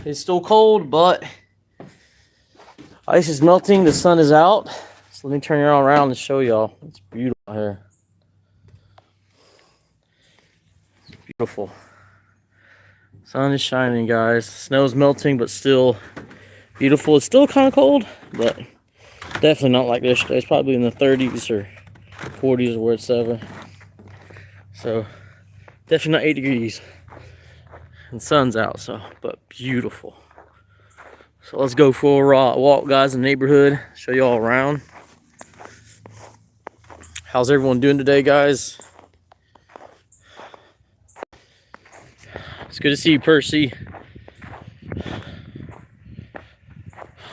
It's still cold, but ice is melting. The sun is out. So let me turn you all around and show y'all. It's beautiful here. It's beautiful. Sun is shining, guys. Snow's melting, but still beautiful. It's still kind of cold, but definitely not like this. It's probably in the 30s or 40s where it's ever. So definitely not 8 degrees. And sun's out, so but beautiful. So let's go for a walk, guys, in the neighborhood. Show you all around. How's everyone doing today, guys? It's good to see you, Percy.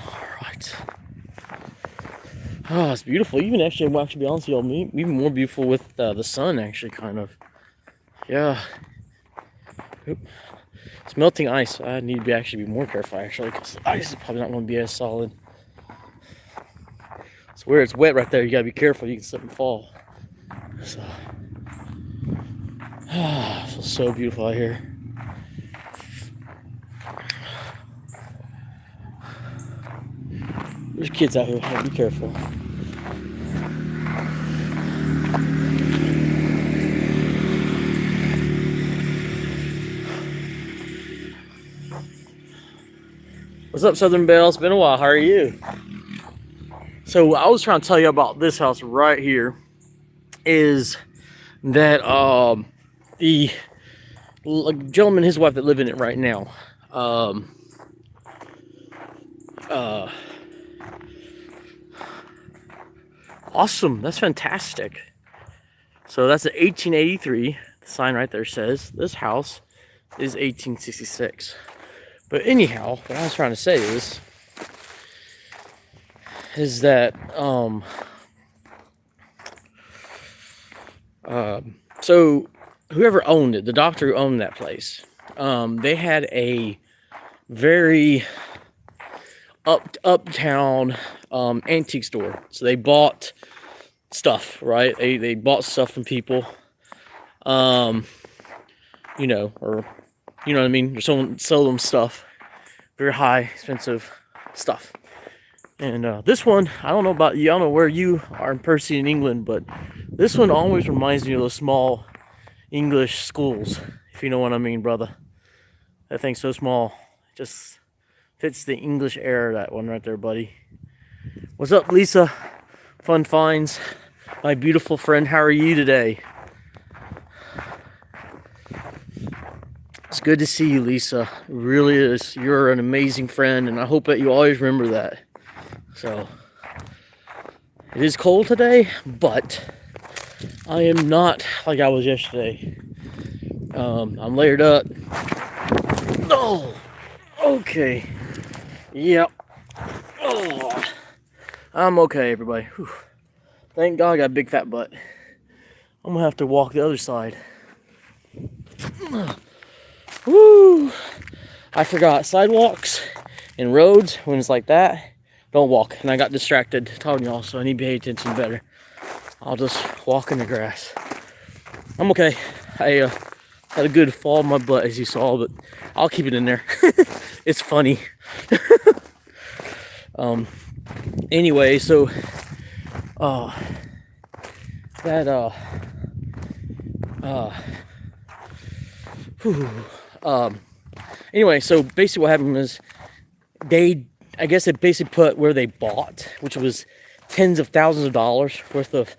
All right. Oh, it's beautiful. Even actually, well, to be honest with y'all, even more beautiful with the sun, actually, kind of. Yeah. Oop. It's melting ice. I need to actually be more careful, actually, because the ice is probably not going to be as solid. So where it's wet right there, you got to be careful. You can slip and fall. So, it feels so beautiful out here. There's kids out here. Be careful. What's up, Southern Belle? It's been a while. How are you? So I was trying to tell you about this house right here. Is that the gentleman and his wife that live in it right now. Awesome. That's fantastic. So that's an 1883. The sign right there says this house is 1866. But anyhow, what I was trying to say is that so whoever owned it, the doctor who owned that place, they had a very uptown antique store. So they bought stuff, right? They bought stuff from people, you know, or you know what I mean. Someone sell them stuff, very high, expensive stuff. And this one, I don't know about you. I don't know where you are in Percy in England, but this one always reminds me of those small English schools, if you know what I mean, brother. That thing's so small, just fits the English air. That one right there, buddy. What's up, Lisa? Fun finds, my beautiful friend. How are you today? It's good to see you, Lisa. It really is. You're an amazing friend, and I hope that you always remember that. So, it is cold today, but I am not like I was yesterday. I'm layered up. Oh, okay. Yep. Oh, I'm okay, everybody. Whew. Thank God I got a big fat butt. I'm gonna have to walk the other side. Woo! I forgot sidewalks and roads when it's like that. Don't walk. And I got distracted talking to y'all, so I need to pay attention better. I'll just walk in the grass. I'm okay. I had a good fall on my butt, as you saw, but I'll keep it in there. It's funny. Anyway, so anyway, so basically what happened was I guess they basically put where they bought, which was tens of thousands of dollars worth of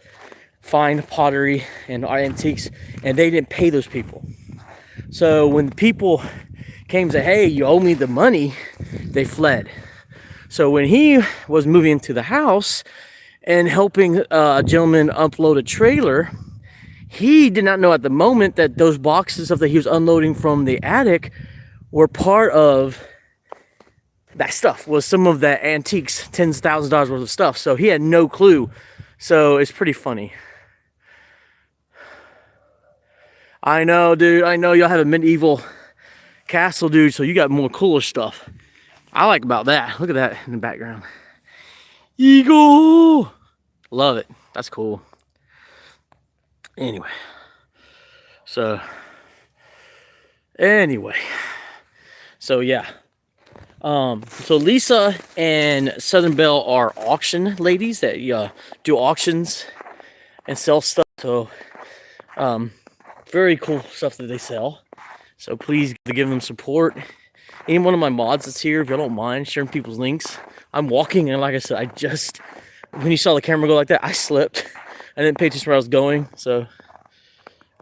fine pottery and antiques, and they didn't pay those people. So when people came and said, hey, you owe me the money, they fled. So when he was moving into the house and helping a gentleman upload a trailer, he did not know at the moment that those boxes that he was unloading from the attic were part of that stuff, was some of that antiques, tens of thousands of dollars worth of stuff. So he had no clue. So it's pretty funny. I know, dude. I know y'all have a medieval castle, dude. So you got more cooler stuff. I like about that. Look at that in the background. Eagle! Love it. That's cool. Anyway. So, Anyway, so yeah. So Lisa and Southern Belle are auction ladies that do auctions and sell stuff. So, very cool stuff that they sell. So please give them support. Any one of my mods that's here, if you don't mind sharing people's links. I'm walking, and like I said, when you saw the camera go like that, I slipped. I didn't pay attention where I was going, so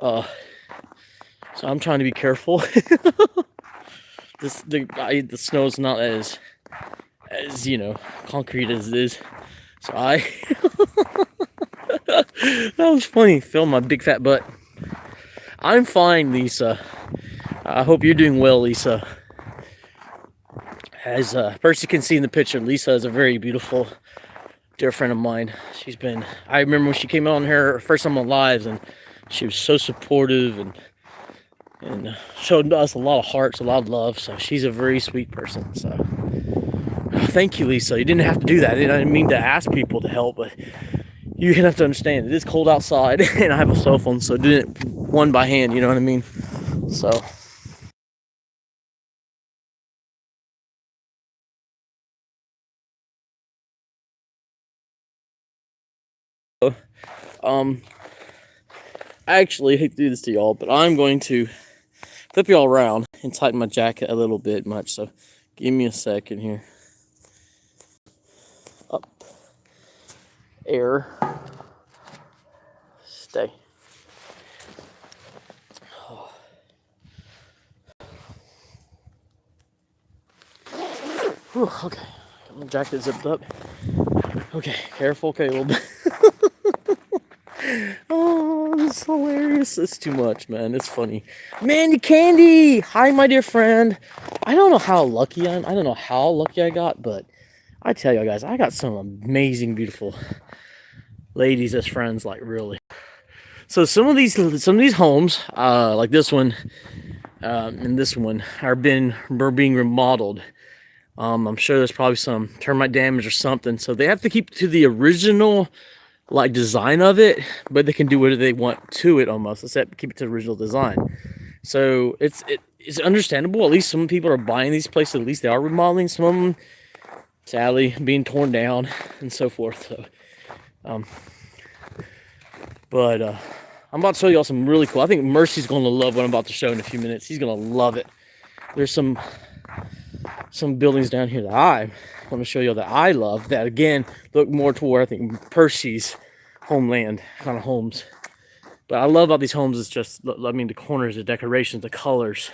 I'm trying to be careful. The snow's not as concrete as it is. So that was funny. Film my big fat butt. I'm fine, Lisa. I hope you're doing well, Lisa. As Percy can see in the picture, Lisa is a very beautiful dear friend of mine. I remember when she came on her first time on lives, and she was so supportive and showed us a lot of hearts, a lot of love. So she's a very sweet person. So thank you, Lisa. You didn't have to do that. I didn't mean to ask people to help, but you have to understand it is cold outside, and I have a cell phone, so doing it one by hand, you know what I mean? So I actually hate to do this to y'all, but I'm going to flip y'all around and tighten my jacket a little bit much. So give me a second here. Up, air, stay. Whew, okay, got my jacket zipped up. Okay, careful. Okay, a little bit. Oh, this is hilarious. It's too much, man. It's funny. Mandy Candy! Hi, my dear friend. I don't know how lucky I am. I don't know how lucky I got, but I tell you guys, I got some amazing, beautiful ladies as friends, like really. So some of these homes, like this one, and this one, are being remodeled. I'm sure there's probably some termite damage or something, so they have to keep to the original like design of it, but they can do whatever they want to it almost, except keep it to the original design. So it's understandable. At least some people are buying these places. At least they are remodeling. Some of them, sadly, being torn down and so forth. So, but I'm about to show y'all some really cool. I think Mercy's going to love what I'm about to show in a few minutes. He's going to love it. There's some buildings down here that I want to show you that I love. That again look more toward I think Percy's homeland kind of homes. But I love about these homes is just, I mean, the corners, the decorations, the colors.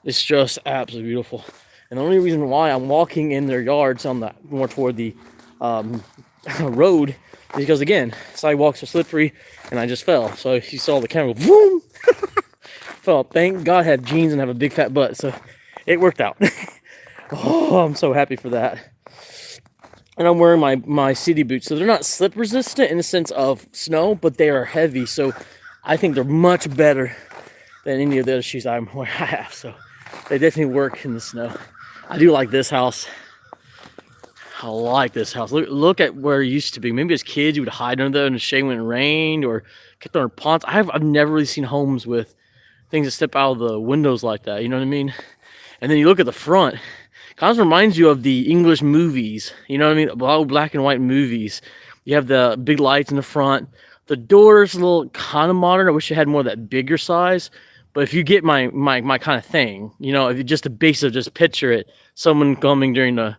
It's just absolutely beautiful. And the only reason why I'm walking in their yards on the more toward the road is because again, sidewalks are slippery, and I just fell. So you saw the camera go boom. Fell. Thank God I have jeans and have a big fat butt, so it worked out. Oh, I'm so happy for that. And I'm wearing my city boots, so they're not slip resistant in the sense of snow, but they are heavy. So I think they're much better than any of the other shoes I have. So they definitely work in the snow. I do like this house. I like this house. Look at where it used to be. Maybe as kids you would hide under there in the shade when it rained, or kept under ponds. I've never really seen homes with things that step out of the windows like that. You know what I mean? And then you look at the front. Kind of reminds you of the English movies. You know what I mean? Black and white movies. You have the big lights in the front. The door's a little kind of modern. I wish it had more of that bigger size. But if you get my kind of thing, you know, if you just a base of just picture it, someone coming during the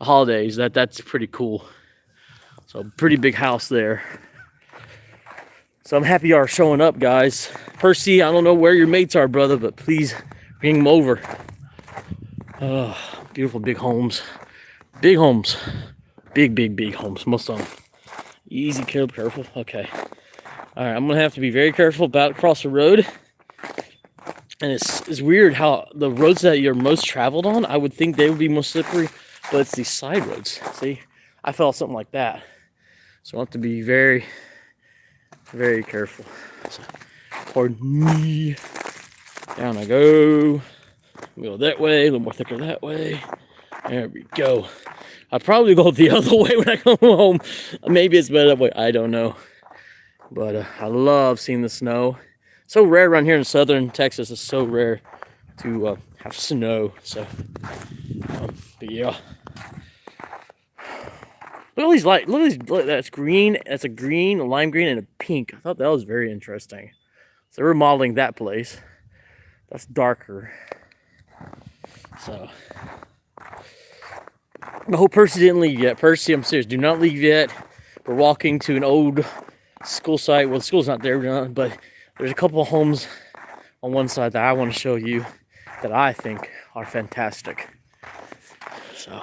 holidays, that's pretty cool. So pretty big house there. So I'm happy you are showing up, guys. Percy, I don't know where your mates are, brother, but please bring them over. Oh, beautiful big homes. Big homes. Big homes, most of them. Easy, careful. Okay. All right, I'm going to have to be very careful about across the road. And it's weird how the roads that you're most traveled on, I would think they would be most slippery, but it's these side roads. See, I felt something like that. So I have to be very, very careful. So, pardon me. Down I go. Go that way, a little more thicker that way. There we go. I'll probably go the other way when I come home. Maybe it's better that way. I don't know. But I love seeing the snow. So rare around here in southern Texas. It's so rare. to have snow. So, but yeah. Look at all these lights. Look at these. Look, that's green. That's a green, a lime green, and a pink. I thought that was very interesting. So we're remodeling that place. That's darker. So. I hope Percy didn't leave yet. Percy, I'm serious. Do not leave yet. We're walking to an old school site. Well, the school's not there, but there's a couple of homes on one side that I want to show you that I think are fantastic. So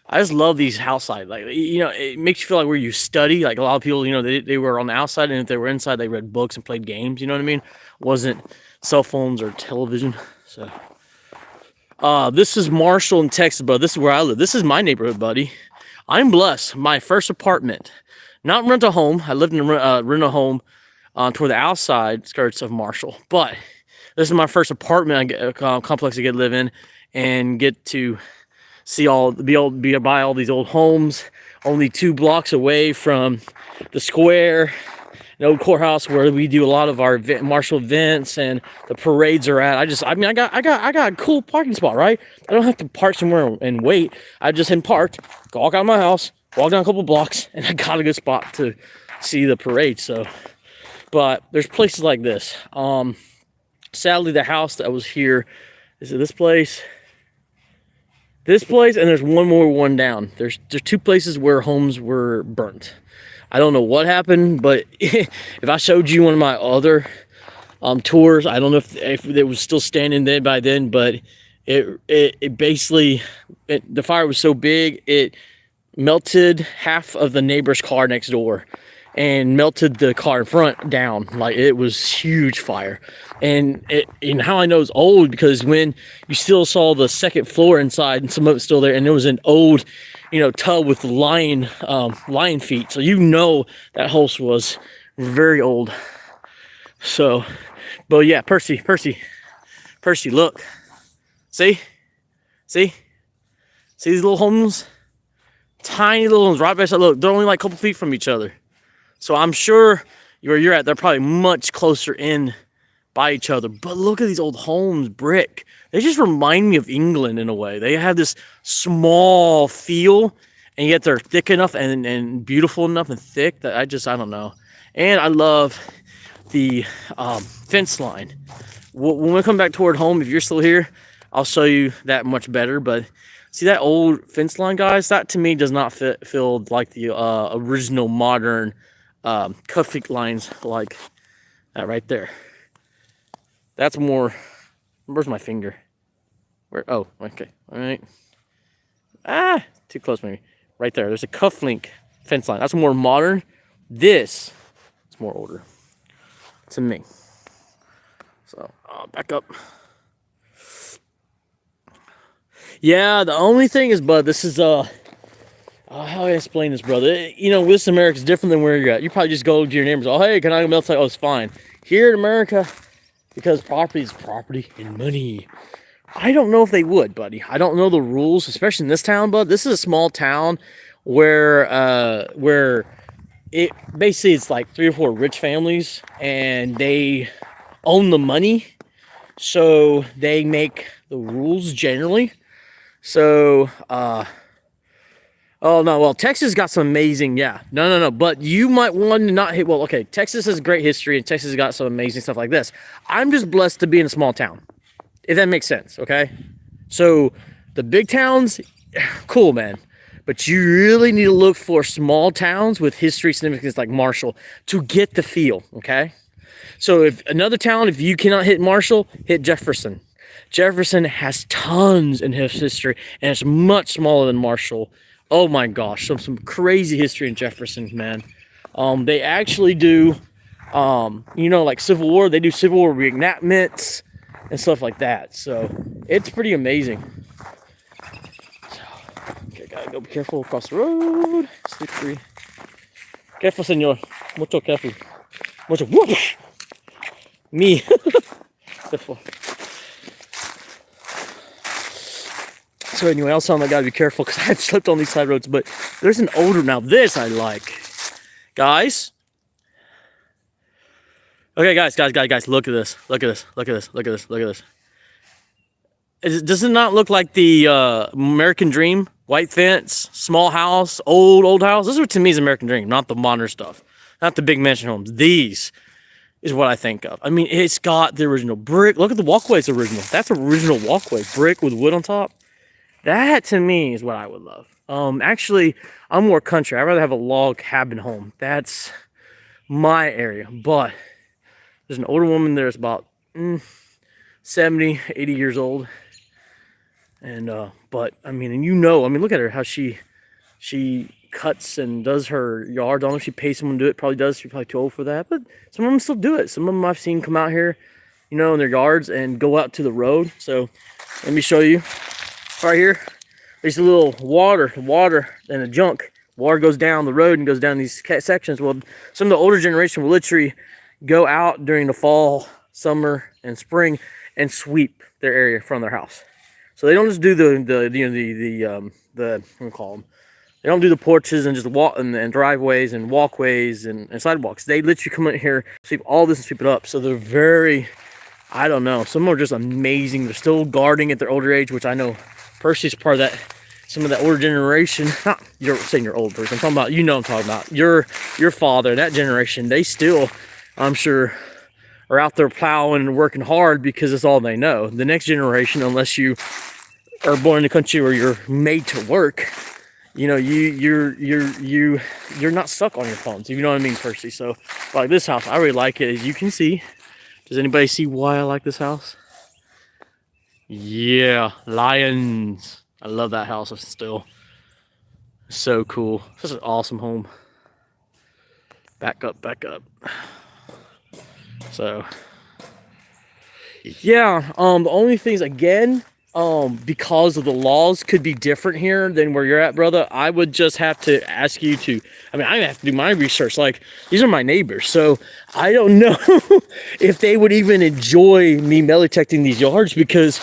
I just love these house sites. Like, you know, it makes you feel like where you study. Like a lot of people, you know, they were on the outside, and if they were inside, they read books and played games. You know what I mean? It wasn't cell phones or television. So. This is Marshall in Texas, bro. This is where I live. This is my neighborhood, buddy. I'm blessed. My first apartment, not rent a home. I lived in a rental home toward the outside skirts of Marshall, but this is my first apartment complex I get to live in and get to see be by all these old homes. Only 2 blocks away from the square. An old courthouse where we do a lot of our Marshall events and the parades are at. I got a cool parking spot, right? I don't have to park somewhere and wait. I just parked, walk out of my house, walk down a couple blocks, and I got a good spot to see the parade. So, but there's places like this. Sadly, the house that was here is it this place, and there's one down. There's 2 places where homes were burnt. I don't know what happened, but if I showed you one of my other tours, I don't know if it was still standing there by then, but it basically, the fire was so big, it melted half of the neighbor's car next door and melted the car in front down. Like, it was huge fire. And how I know it's old, because when you still saw the second floor inside and some of it's still there, and there was an old, you know, tub with lion feet. So you know that house was very old. So, but yeah, Percy, look. See these little homes? Tiny little homes right beside. Look, they're only like a couple feet from each other. So I'm sure where you're at, they're probably much closer in by each other. But look at these old homes, brick. They just remind me of England in a way. They have this small feel, and yet they're thick enough and beautiful enough and thick that I don't know. And I love the fence line. When we come back toward home, if you're still here, I'll show you that much better. But see that old fence line, guys? That to me does not feel like the original modern cuff lines like that right there. That's more. Where's my finger? Where? Oh, okay. All right. Too close maybe. Right there. There's a cufflink fence line. That's more modern. This is more older to me. So back up. Yeah, the only thing is, bud, this is how do I explain this, brother? You know, this America's different than where you're at. You probably just go to your neighbors. Oh, hey, can I go outside? Oh, it's fine. Here in America, because property is property and money. I don't know if they would, buddy. I don't know the rules, especially in this town, bud. This is a small town where it basically it's like 3 or 4 rich families, and they own the money, so they make the rules generally. So, oh no, well, Texas got some amazing, yeah, no, but you might want to not hit, well, okay, Texas has great history, and Texas has got some amazing stuff like this. I'm just blessed to be in a small town, if that makes sense, okay? So, the big towns, cool, man, but you really need to look for small towns with history significance like Marshall to get the feel, okay? So, if another town, if you cannot hit Marshall, hit Jefferson. Jefferson has tons in his history, and it's much smaller than Marshall. Oh my gosh, some crazy history in Jefferson, man. They actually do, you know, like Civil War. They do Civil War reenactments and stuff like that. So it's pretty amazing. Okay, gotta go be careful across the road. Slippery. Careful, senor. Mucho careful. Mucho. Whoosh. Me. Careful. So anyway, also I gotta be careful because I've slipped on these side roads, but there's an older, now this I like. Guys. Okay, guys, look at this. Look at this. Does it not look like the American Dream? White fence, small house, old house. This is what to me is American Dream, not the modern stuff, not the big mansion homes. These is what I think of. I mean, it's got the original brick. Look at the walkway, it's original. That's original walkway, brick with wood on top. That to me is what I would love. Actually, I'm more country. I'd rather have a log cabin home. That's my area. But there's an older woman there. It's about 70, 80 years old. And but I mean, and I mean, look at her, how she cuts and does her yard. I don't know if she pays someone to do it. Probably does. She's probably too old for that. But some of them still do it. Some of them I've seen come out here, in their yards and go out to the road. So let me show you. Right here, there's a little water and a junk. Water goes down the road and goes down these sections. Well, some of the older generation will literally go out during the fall, summer, and spring and sweep their area from their house. So they don't just do what do we call them? They don't do the porches and just walk and driveways and walkways and sidewalks. They literally come in here, sweep all this and sweep it up. So they're very, I don't know. Some are just amazing. They're still gardening at their older age, which I know Percy's part of that. Some of that older generation. Not you're saying you're old person. I'm talking about I'm talking about your father. That generation. They still, I'm sure, are out there plowing and working hard because it's all they know. The next generation, unless you are born in a country where you're made to work, you're not stuck on your phones. You know what I mean, Percy? So like this house, I really like it. As you can see, does anybody see why I like this house? Yeah, lions. I love that house still. So cool. This is an awesome home. Back up. So yeah, the only things again, because of the laws could be different here than where you're at, brother. I would just have to ask you to, I have to do my research. Like, these are my neighbors, so I don't know if they would even enjoy me melee detecting these yards, because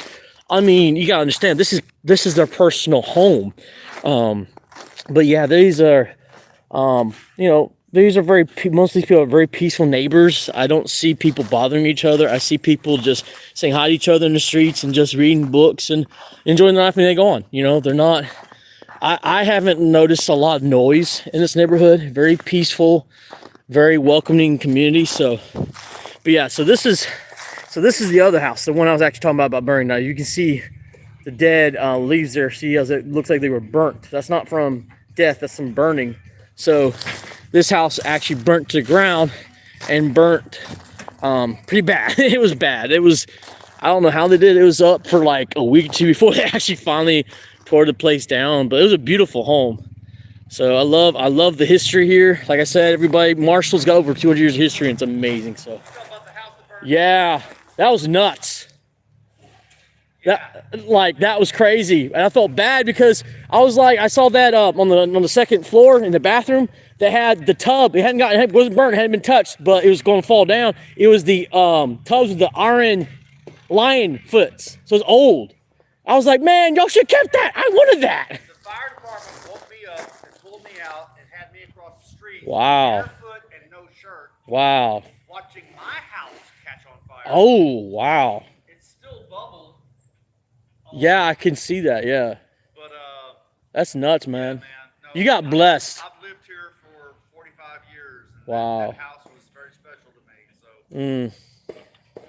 you gotta understand, this is their personal home. But yeah, these are, these are most of these people are very peaceful neighbors. I don't see people bothering each other. I see people just saying hi to each other in the streets and just reading books and enjoying their life when they go on. They're not, I haven't noticed a lot of noise in this neighborhood. Very peaceful, very welcoming community. So, but yeah, so this is the other house, the one I was actually talking about burning. Now you can see the dead leaves there. See, as it looks like they were burnt. That's not from death, that's from burning. So this house actually burnt to the ground and burnt pretty bad. It was bad. It was, I don't know how they did it. It was up for like a week or two before they actually finally tore the place down. But it was a beautiful home. So I love the history here. Like I said, everybody, Marshall's got over 200 years of history, and it's amazing. So yeah, that was nuts. That was crazy. And I felt bad because I was like, I saw that on the second floor in the bathroom. They had the tub. It wasn't burnt, it hadn't been touched, but it was going to fall down. It was the tubs with the iron lion foots. So it's old. I was like, man, y'all should have kept that. I wanted that. The fire department woke me up and pulled me out and had me across the street. Wow. Barefoot and no shirt. Wow. Watching my house catch on fire. Oh, wow. It's still bubbled. Yeah, I can see that, yeah. But that's nuts, man. Yeah, man. No, you got blessed. I've lived here for 45 years. And wow. That house was very special to me. So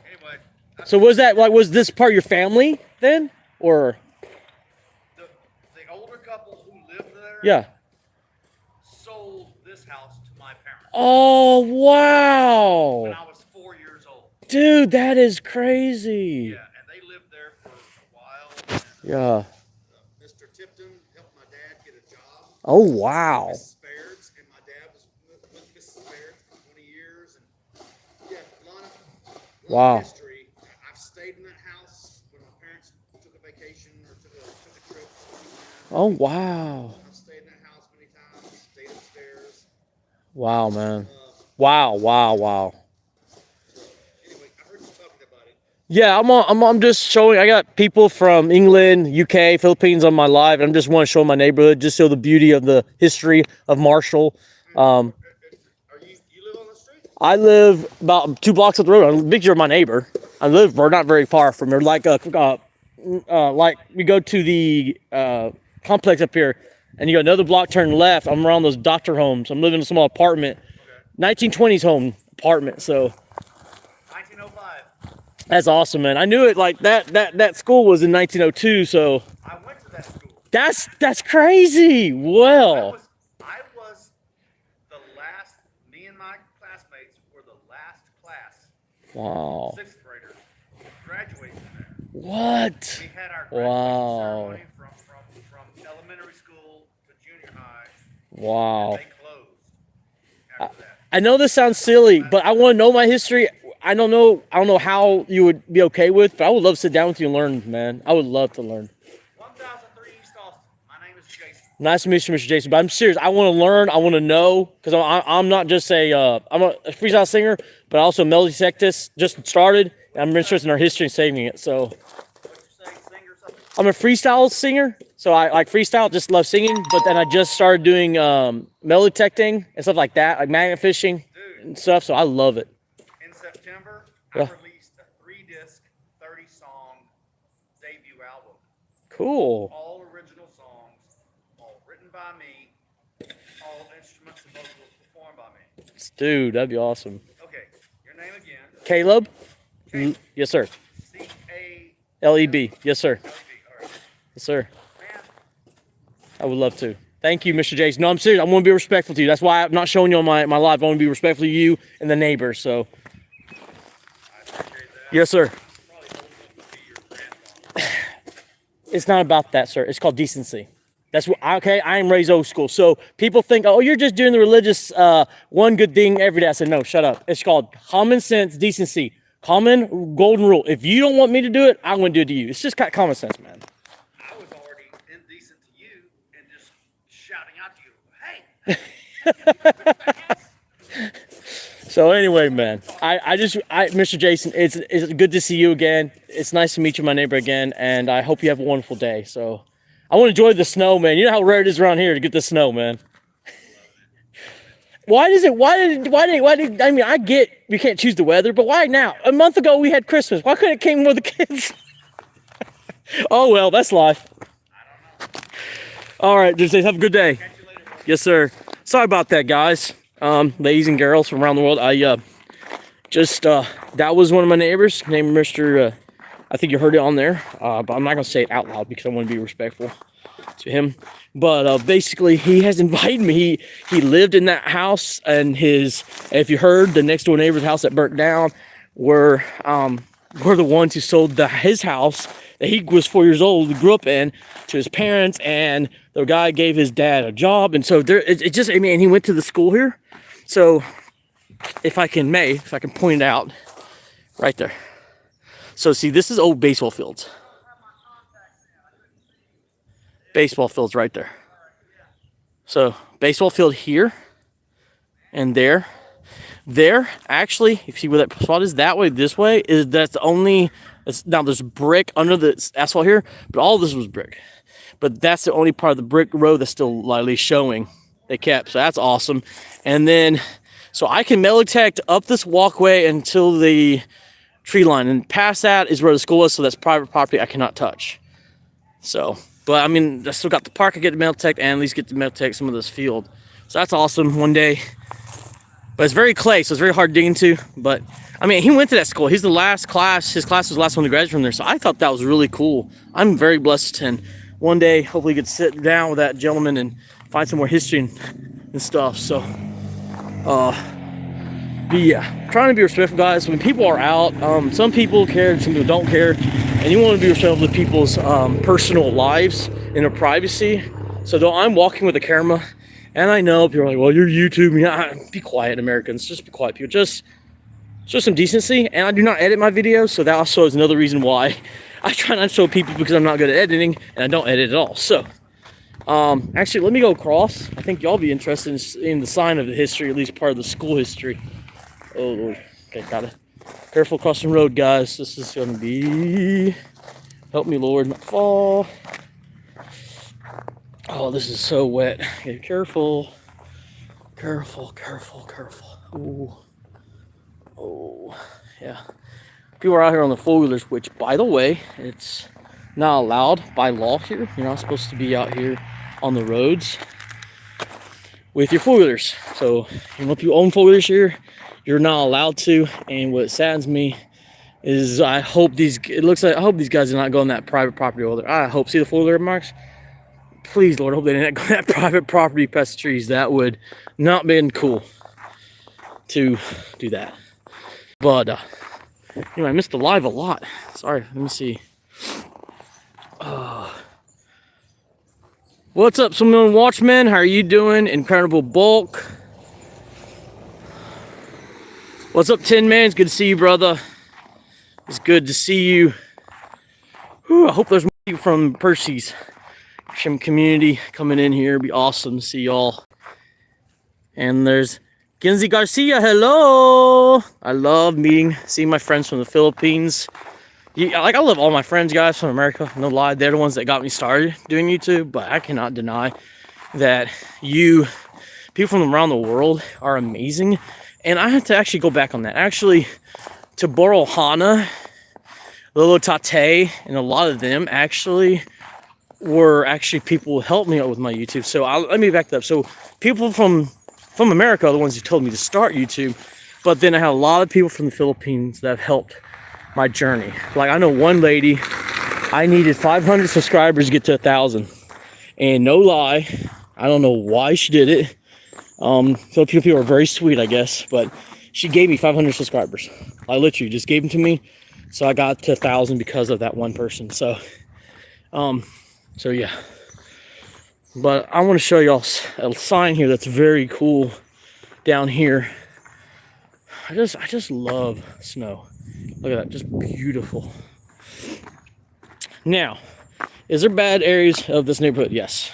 anyway. So was this part of your family then? Or the older couple who lived there, yeah, sold this house to my parents. Oh wow. When I was 4 years old. Dude, that is crazy. Yeah, and they lived there for a while. And, yeah. Mr. Tipton helped my dad get a job. Oh wow. Mrs. Baird's, and my dad was with Mrs. Baird for 20 years, and yeah, a lot of history. I've stayed in that house when my parents took a vacation or took a trip. Oh wow. I've stayed in that house many times. Stayed upstairs. Wow, man. Wow. So, anyway, I heard you talking about it. Yeah, I'm just showing. I got people from England, UK, Philippines on my live. I'm just want to show my neighborhood, just show the beauty of the history of Marshall. You live on the street? I live about 2 blocks up the road. I'm a picture of my neighbor. We're not very far from here, like like we go to the complex up here, and you go another block, turn left. I'm around those doctor homes. I'm living in a small apartment, 1920s home apartment. So 1905. that's awesome, man. I knew it like that school was in 1902. So I went to that school. that's crazy. Well, I was the last. Me and my classmates were the last class. wow. 6th graders graduating from there. What? We had our graduation ceremony from elementary school to junior high. Wow. And they closed after that. I know this sounds silly, but I want to know my history. I don't know how you would be okay with, but I would love to sit down with you and learn, man. I would love to learn. 1003 East Austin. My name is Jason. Nice to meet you, Mr. Jason. But I'm serious. I want to learn. I want to know because I'm not just I'm a freestyle singer, but also a melody sectist. Just started. And I'm interested in our history and saving it. So What you say, singer something? I'm a freestyle singer. So I like freestyle. Just love singing. But then I just started doing melody detecting and stuff like that, like magnet fishing and stuff. So I love it. In September, Yeah. I released a 3-disc, 30-song debut album. Cool. All original songs, all written by me, all instruments and vocals performed by me. Dude, that'd be awesome. Okay, your name again. Caleb? Caleb. Yes, sir. C-A-L-E-B. LEB. Yes, sir. All right. Yes, sir. Man, I would love to. Thank you, Mr. Jason. No, I'm serious. I want to be respectful to you. That's why I'm not showing you on my live. I want to be respectful to you and the neighbors. So, I appreciate that. yes, sir. Probably old enough to be your grandson. It's not about that, sir. It's called decency. That's what. Okay, I am raised old school. So people think, oh, you're just doing the religious one good thing every day. I said, no, shut up. It's called common sense, decency, common golden rule. If you don't want me to do it, I'm going to do it to you. It's just got common sense, man. I was already indecent to you and just shouting out to you, hey. So anyway, man, Mr. Jason, it's good to see you again. It's nice to meet you, my neighbor, again, and I hope you have a wonderful day. So I want to enjoy the snow, man. You know how rare it is around here to get the snow, man. Why did, I mean, I get we can't choose the weather, but why now? A month ago we had Christmas. Why couldn't it came with the kids? Oh, well, that's life. All right, just have a good day. Catch you later, bro. Yes, sir. Sorry about that, guys. Ladies and girls from around the world. That was one of my neighbors named Mr. I think you heard it on there, but I'm not going to say it out loud because I want to be respectful to him. But basically, he has invited me. He lived in that house, and if you heard, the next door neighbor's house that burnt down were the ones who sold his house that he was 4 years old, grew up in, to his parents, and the guy gave his dad a job, and so he went to the school here. So if I can point it out right there. So see, this is old baseball fields. Baseball fields right there. So baseball field here and there. There, actually, if you see where that spot is, that way, this way, now there's brick under the asphalt here, but all this was brick. But that's the only part of the brick road that's still lightly showing. They kept, so that's awesome. And then, so I can metal detect up this walkway until the tree line, and past that is where the school is, so that's private property I cannot touch. So, but I mean, I still got the park I get to metal detect, and at least get to metal detect some of this field. So that's awesome one day. But it's very clay, so it's very hard to dig into. But I mean, he went to that school. He's the last class. His class was the last one to graduate from there. So I thought that was really cool. I'm very blessed, and one day, hopefully, get to sit down with that gentleman and find some more history and stuff. So, but yeah, trying to be respectful, guys. When people are out, some people care, some people don't care, and you want to be respectful of people's personal lives and their privacy. So though I'm walking with a camera, and I know people are like, well, you're YouTubing. Be quiet, Americans. Just be quiet, people. Just some decency. And I do not edit my videos, so that also is another reason why I try not to show people, because I'm not good at editing, and I don't edit at all. So, actually, let me go across. I think y'all be interested in the sign of the history, at least part of the school history. Oh, Lord. Okay, got it. Careful crossing the road, guys. This is going to be... Help me, Lord, not fall. Oh, this is so wet. Okay, careful. Careful. Ooh. Oh, yeah. People are out here on the four-wheelers, which, by the way, it's not allowed by law here. You're not supposed to be out here on the roads with your four-wheelers. So, if you own four-wheelers here, you're not allowed to. And what saddens me is I hope these guys are not going that private property over there. I hope, see the four-wheeler marks? Please, Lord, I hope they didn't go that private property past the trees. That would not been cool to do that. But anyway, I missed the live a lot. Sorry, let me see. What's up, Simone Watchman? How are you doing? Incredible Bulk. What's up, Tin Man? It's good to see you, brother. It's good to see you. Whew, I hope there's more people from Percy's community coming in here. It'd be awesome to see y'all. And there's Genzi Garcia. Hello. I love seeing my friends from the Philippines. Yeah, I love all my friends, guys, from America. No lie, they're the ones that got me started doing YouTube. But I cannot deny that people from around the world are amazing. And I have to actually go back on that. Actually, to Boro Hana, Lolo Tate, and a lot of them actually were people who helped me out with my YouTube. So let me back that up. So people from America are the ones who told me to start YouTube. But then I had a lot of people from the Philippines that have helped my journey. Like, I know one lady, I needed 500 subscribers to get to 1,000. And no lie, I don't know why she did it. Filipino people are very sweet, I guess, but she gave me 500 subscribers. I literally just gave them to me, so I got to 1,000 because of that one person. So yeah. But I want to show y'all a sign here that's very cool down here. I just love snow. Look at that, just beautiful. Now, is there bad areas of this neighborhood? Yes.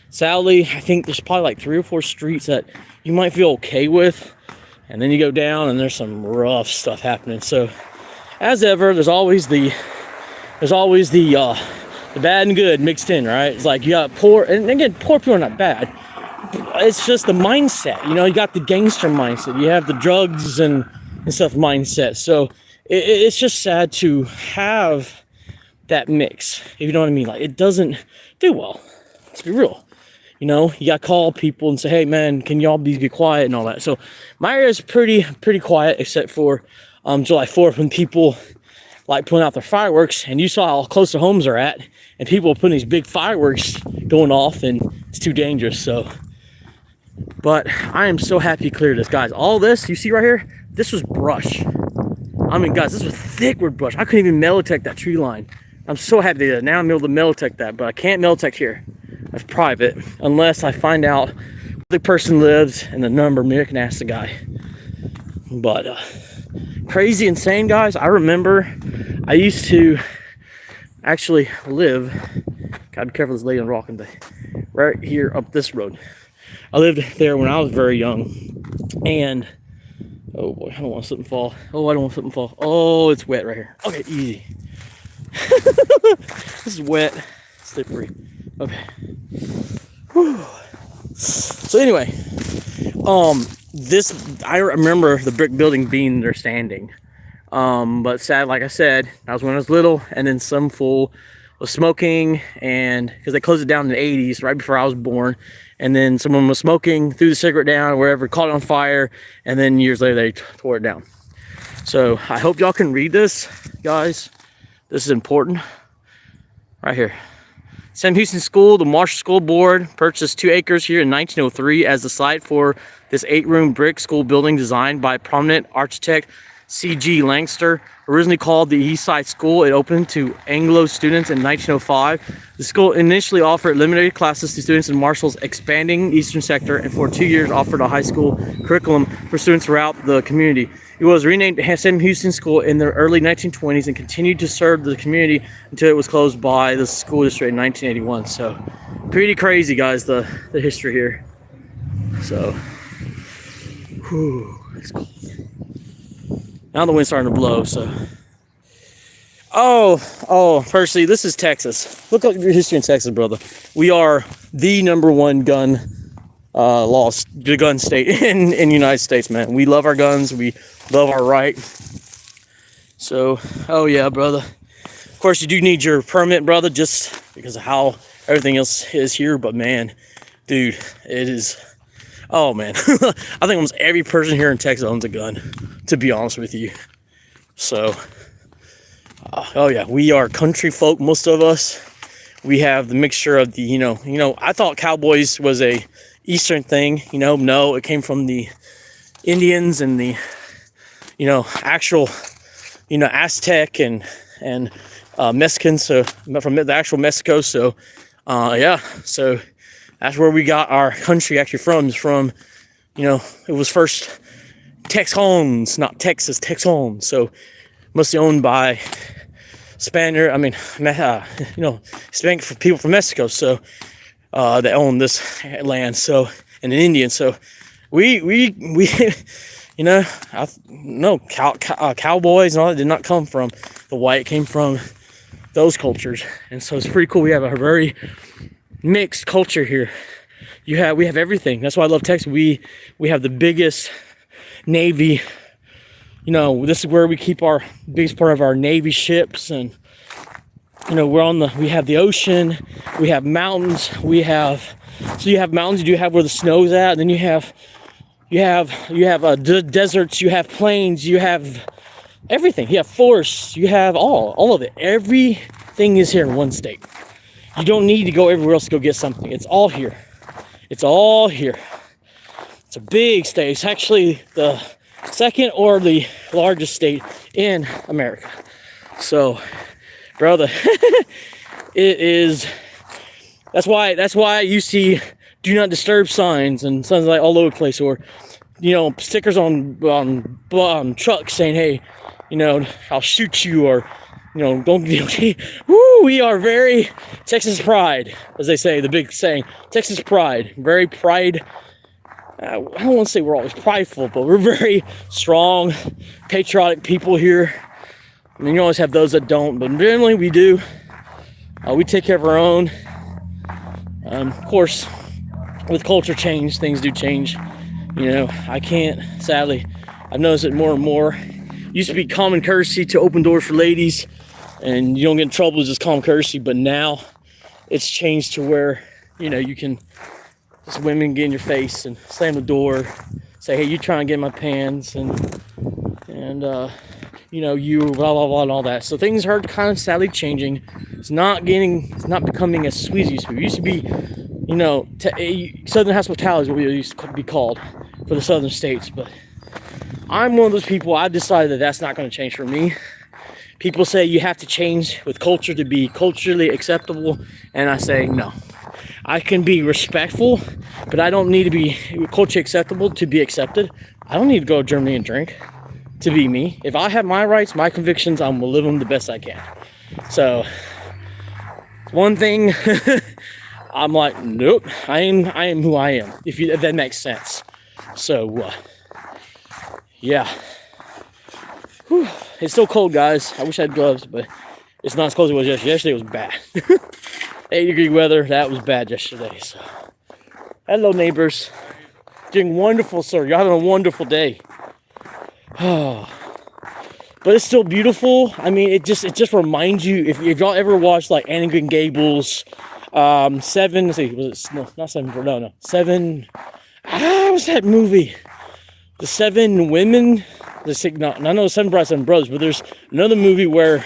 Sadly, I think there's probably like 3 or 4 streets that you might feel okay with, and then you go down and there's some rough stuff happening. So, as ever, there's always the bad and good mixed in, right? It's like you got poor, and again, poor people are not bad. It's just the mindset, you got the gangster mindset, you have the drugs and stuff mindset. So it's just sad to have that mix, if you know what I mean. Like, it doesn't do well. Let's be real. You got to call people and say, hey man, can y'all please be quiet and all that. So my area is pretty quiet, except for July 4th, when people like putting out their fireworks, and you saw how close the homes are at, and people are putting these big fireworks going off, and it's too dangerous. So, but I am so happy to clear this, guys. All this you see right here, this was brush. I mean, guys, this was thick with brush. I couldn't even metal detect that tree line. I'm so happy that now I'm able to metal detect that, but I can't metal detect here. That's private, unless I find out where the person lives and the number. Maybe I can ask the guy. But crazy, insane, guys. I remember I used to actually live. Gotta be careful, this lady on rocking day. Right here up this road. I lived there when I was very young, and oh boy, I don't want something to fall. Oh, I don't want something to fall. Oh, it's wet right here. Okay, easy. This is wet, slippery. Okay. Whew. So anyway, I remember the brick building being there standing. But sad, like I said, that was when I was little, and then some fool was smoking, and because they closed it down in the 80s, right before I was born, and then someone was smoking, threw the cigarette down, or wherever, caught it on fire, and then years later they tore it down. So I hope y'all can read this, guys. This is important. Right here. Sam Houston School, the Marshall School Board purchased 2 acres here in 1903 as the site for this 8-room brick school building designed by prominent architect C.G. Langster. Originally called the East Side School, it opened to Anglo students in 1905. The school initially offered limited classes to students in Marshall's expanding eastern sector, and for 2 years offered a high school curriculum for students throughout the community. It was renamed Sam Houston School in the early 1920s and continued to serve the community until it was closed by the school district in 1981. So, pretty crazy, guys, the history here. So, whew, it's cold. Now the wind's starting to blow, so. Oh, firstly, this is Texas. Look at your history in Texas, brother. We are the #1 gun state in the United States, man. We love our guns. We love our right. So, oh yeah, brother. Of course, you do need your permit, brother, just because of how everything else is here. But man, dude, it is. Oh man, I think almost every person here in Texas owns a gun. To be honest with you, so oh yeah, we are country folk. Most of us, we have the mixture of the I thought cowboys was a Eastern thing. No, it came from the Indians and the actual Aztec and Mexicans, so from the actual Mexico. So yeah, so that's where we got our country actually from. Is from it was first Texans, not Texas, Texans. So mostly owned by Spaniard. I mean, Hispanic people from Mexico. So they own this land. So and an Indian. So we cowboys and all that did not come from the white. It came from those cultures, and so it's pretty cool. We have a very mixed culture here. We have everything. That's why I love Texas. We have the biggest Navy. This is where we keep our biggest part of our Navy ships, and we have the ocean, we have mountains, you have mountains, you do have where the snow's at, and then you have deserts, you have plains, you have everything. You have forests, you have all of it. Everything is here in one state. You don't need to go everywhere else to go get something. It's all here. It's all here. It's a big state. It's actually the second or the largest state in America. So, brother, it is. That's why you see do not disturb signs and signs like all over the place, or stickers on trucks saying, hey, I'll shoot you, or don't. Woo, we are very Texas pride, as they say, the big saying, Texas pride, very pride. I don't want to say we're always prideful, but we're very strong, patriotic people here. I mean, you always have those that don't, but generally we do. We take care of our own. Of course, with culture change, things do change. I can't, sadly, I've noticed it more and more. It used to be common courtesy to open doors for ladies, and you don't get in trouble, it's just common courtesy. But now it's changed to where, you can, just women get in your face and slam the door, say, hey, you trying to get in my pants, and you blah blah blah and all that. So things are kind of sadly changing. It's not becoming as sweet as it used to be. It used to be, Southern hospitality is what we used to be called for the southern states. But I'm one of those people. I've decided that that's not going to change for me. People say you have to change with culture to be culturally acceptable, and I say no. I can be respectful, but I don't need to be culturally acceptable to be accepted. I don't need to go to Germany and drink to be me. If I have my rights, my convictions, I'm gonna live them the best I can. So, one thing, I'm like, nope, I am who I am. If that makes sense. So, yeah. Whew. It's still cold, guys. I wish I had gloves, but it's not as cold as it was yesterday. Yesterday was bad. 80-degree weather, that was bad yesterday. So, hello, neighbors. Doing wonderful, sir. You're having a wonderful day. But it's still beautiful. I mean, it just reminds you, if y'all ever watched like Anne and Gable's Seven. Let's see, was it not Seven? No, Seven. What's that movie? The Seven Women. I know Seven Brides, Seven Brothers, but there's another movie where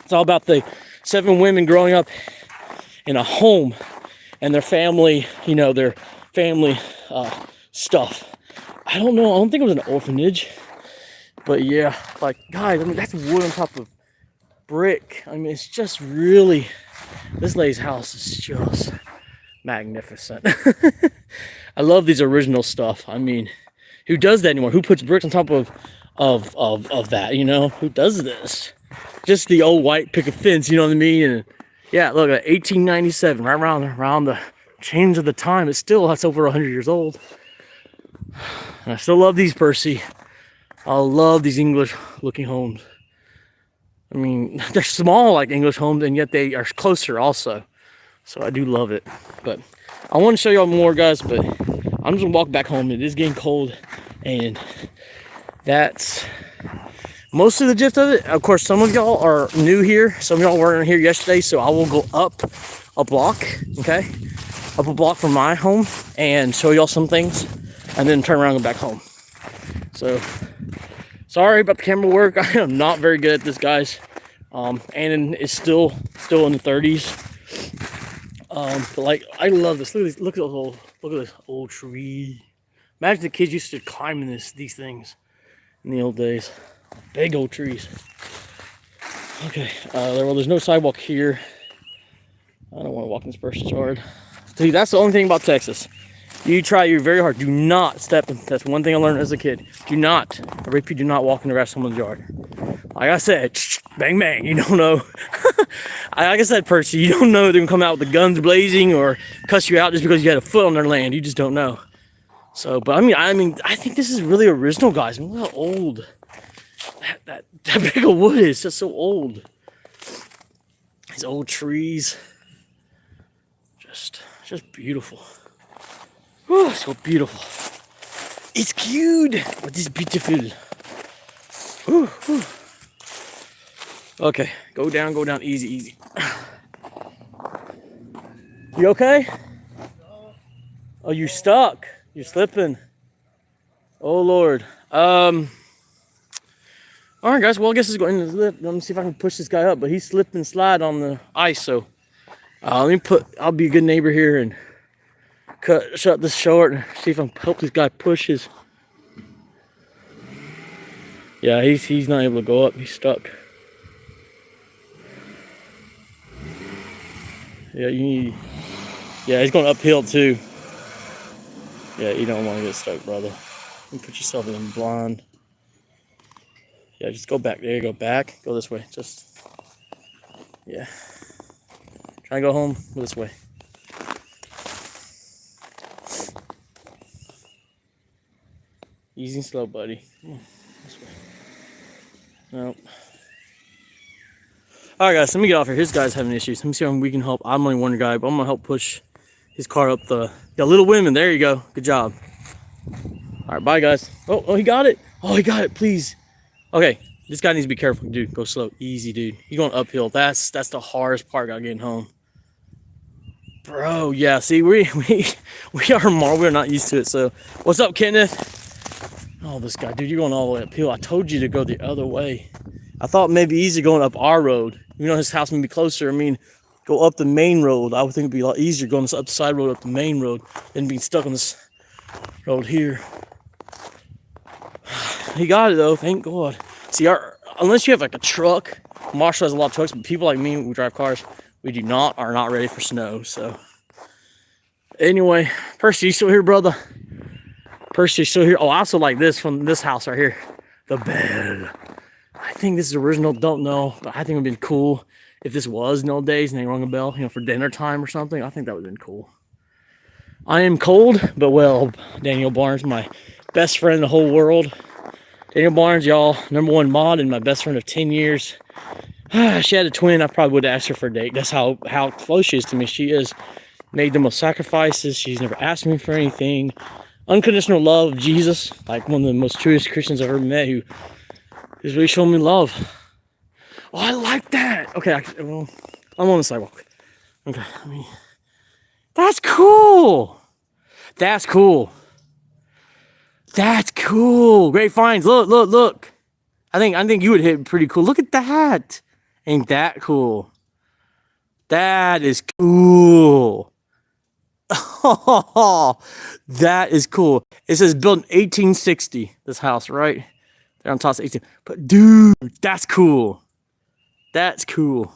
it's all about the 7 women growing up in a home and their family, their family stuff. I don't know. I don't think it was an orphanage. But yeah, like, guys, I mean, that's wood on top of brick. I mean, it's just really, this lady's house is just magnificent. I love these original stuff. I mean, who does that anymore? Who puts bricks on top of that, Who does this? Just the old white picket fence, you know what I mean? And yeah, look, at 1897, right around the change of the time, that's over 100 years old. And I still love these, Percy. I love these English-looking homes. I mean, they're small like English homes, and yet they are closer also. So I do love it. But I want to show y'all more, guys, but I'm just going to walk back home. It is getting cold, and that's most of the gist of it. Of course, some of y'all are new here. Some of y'all weren't here yesterday, so I will go up a block, okay? Up a block from my home and show y'all some things and then turn around and go back home. So, sorry about the camera work. I am not very good at this, guys. And it's still in the 30s. But like, I love this. Look at this old tree. Imagine the kids used to climb in these things in the old days. Big old trees. Okay, there's no sidewalk here. I don't want to walk in this person's yard. See, that's the only thing about Texas. You try your very hard. Do not step in. That's one thing I learned as a kid. Do not, I repeat, do not walk in the rest of someone's yard. Like I said, bang, bang. You don't know. Like I said, Percy, you don't know they're going to come out with the guns blazing or cuss you out just because you had a foot on their land. You just don't know. So, but I mean, I think this is really original, guys. I mean, look how old that big of wood is. Just so old. These old trees. Just beautiful. Oh, so beautiful. It's cute, but it's beautiful. Whew, whew. Okay, go down, easy. You okay? Oh, you stuck. You're slipping. Oh Lord. All right, guys. Well, I guess it's going to slip. Let me see if I can push this guy up. But he's slipped and slide on the ice. So I'll be a good neighbor here and shut this short and see if I can help this guy push his. Yeah, he's not able to go up. He's stuck. Yeah, he's going uphill too. Yeah, you don't want to get stuck, brother. You put yourself in a blind. Yeah, just go back. There you go. Back. Go this way. Yeah. Try and go home. Go this way. Easy and slow, buddy. Come on. This way. Nope. Alright, guys. Let me get off here. His guy's having issues. Let me see how we can help. I'm only one guy, but I'm going to help push his car up the... Yeah, Little Women. There you go. Good job. Alright, bye, guys. Oh, he got it. Oh, he got it. Please. Okay, this guy needs to be careful, dude. Go slow, easy, dude. He's going uphill. That's the hardest part about getting home, bro. Yeah, see, we're not used to it. So, what's up, Kenneth? Oh, this guy, dude, you're going all the way uphill. I told you to go the other way. I thought maybe easy going up our road. You know, his house may be closer. I mean, go up the main road. I would think it'd be a lot easier going up the side road up the main road than being stuck on this road here. He got it though, thank God. See, unless you have like a truck, Marshall has a lot of trucks, but people like me who drive cars, we are not ready for snow. So anyway, Percy, you still here, brother? Percy, you still here? Oh, I also like this from this house right here, the bell. I think this is original. Don't know, but I think it'd been cool if this was in the old days and they rung a bell, you know, for dinner time or something. I think that would have been cool. I am cold, but well, Daniel Barnes, my best friend in the whole world. Daniel Barnes, y'all, #1 mod and my best friend of 10 years. She had a twin. I probably would have asked her for a date. That's how close she is to me. She has made the most sacrifices. She's never asked me for anything. Unconditional love of Jesus, like one of the most truest Christians I've ever met, who is really showing me love. Oh, I like that. Okay, well, I'm on the sidewalk. Okay, that's cool. That's cool. That's cool. Great finds. Look. I think you would hit pretty cool. Look at that. Ain't that cool? That is cool. Oh, that is cool. It says built in 1860. This house, right? They're on top of 18. But dude, that's cool. That's cool.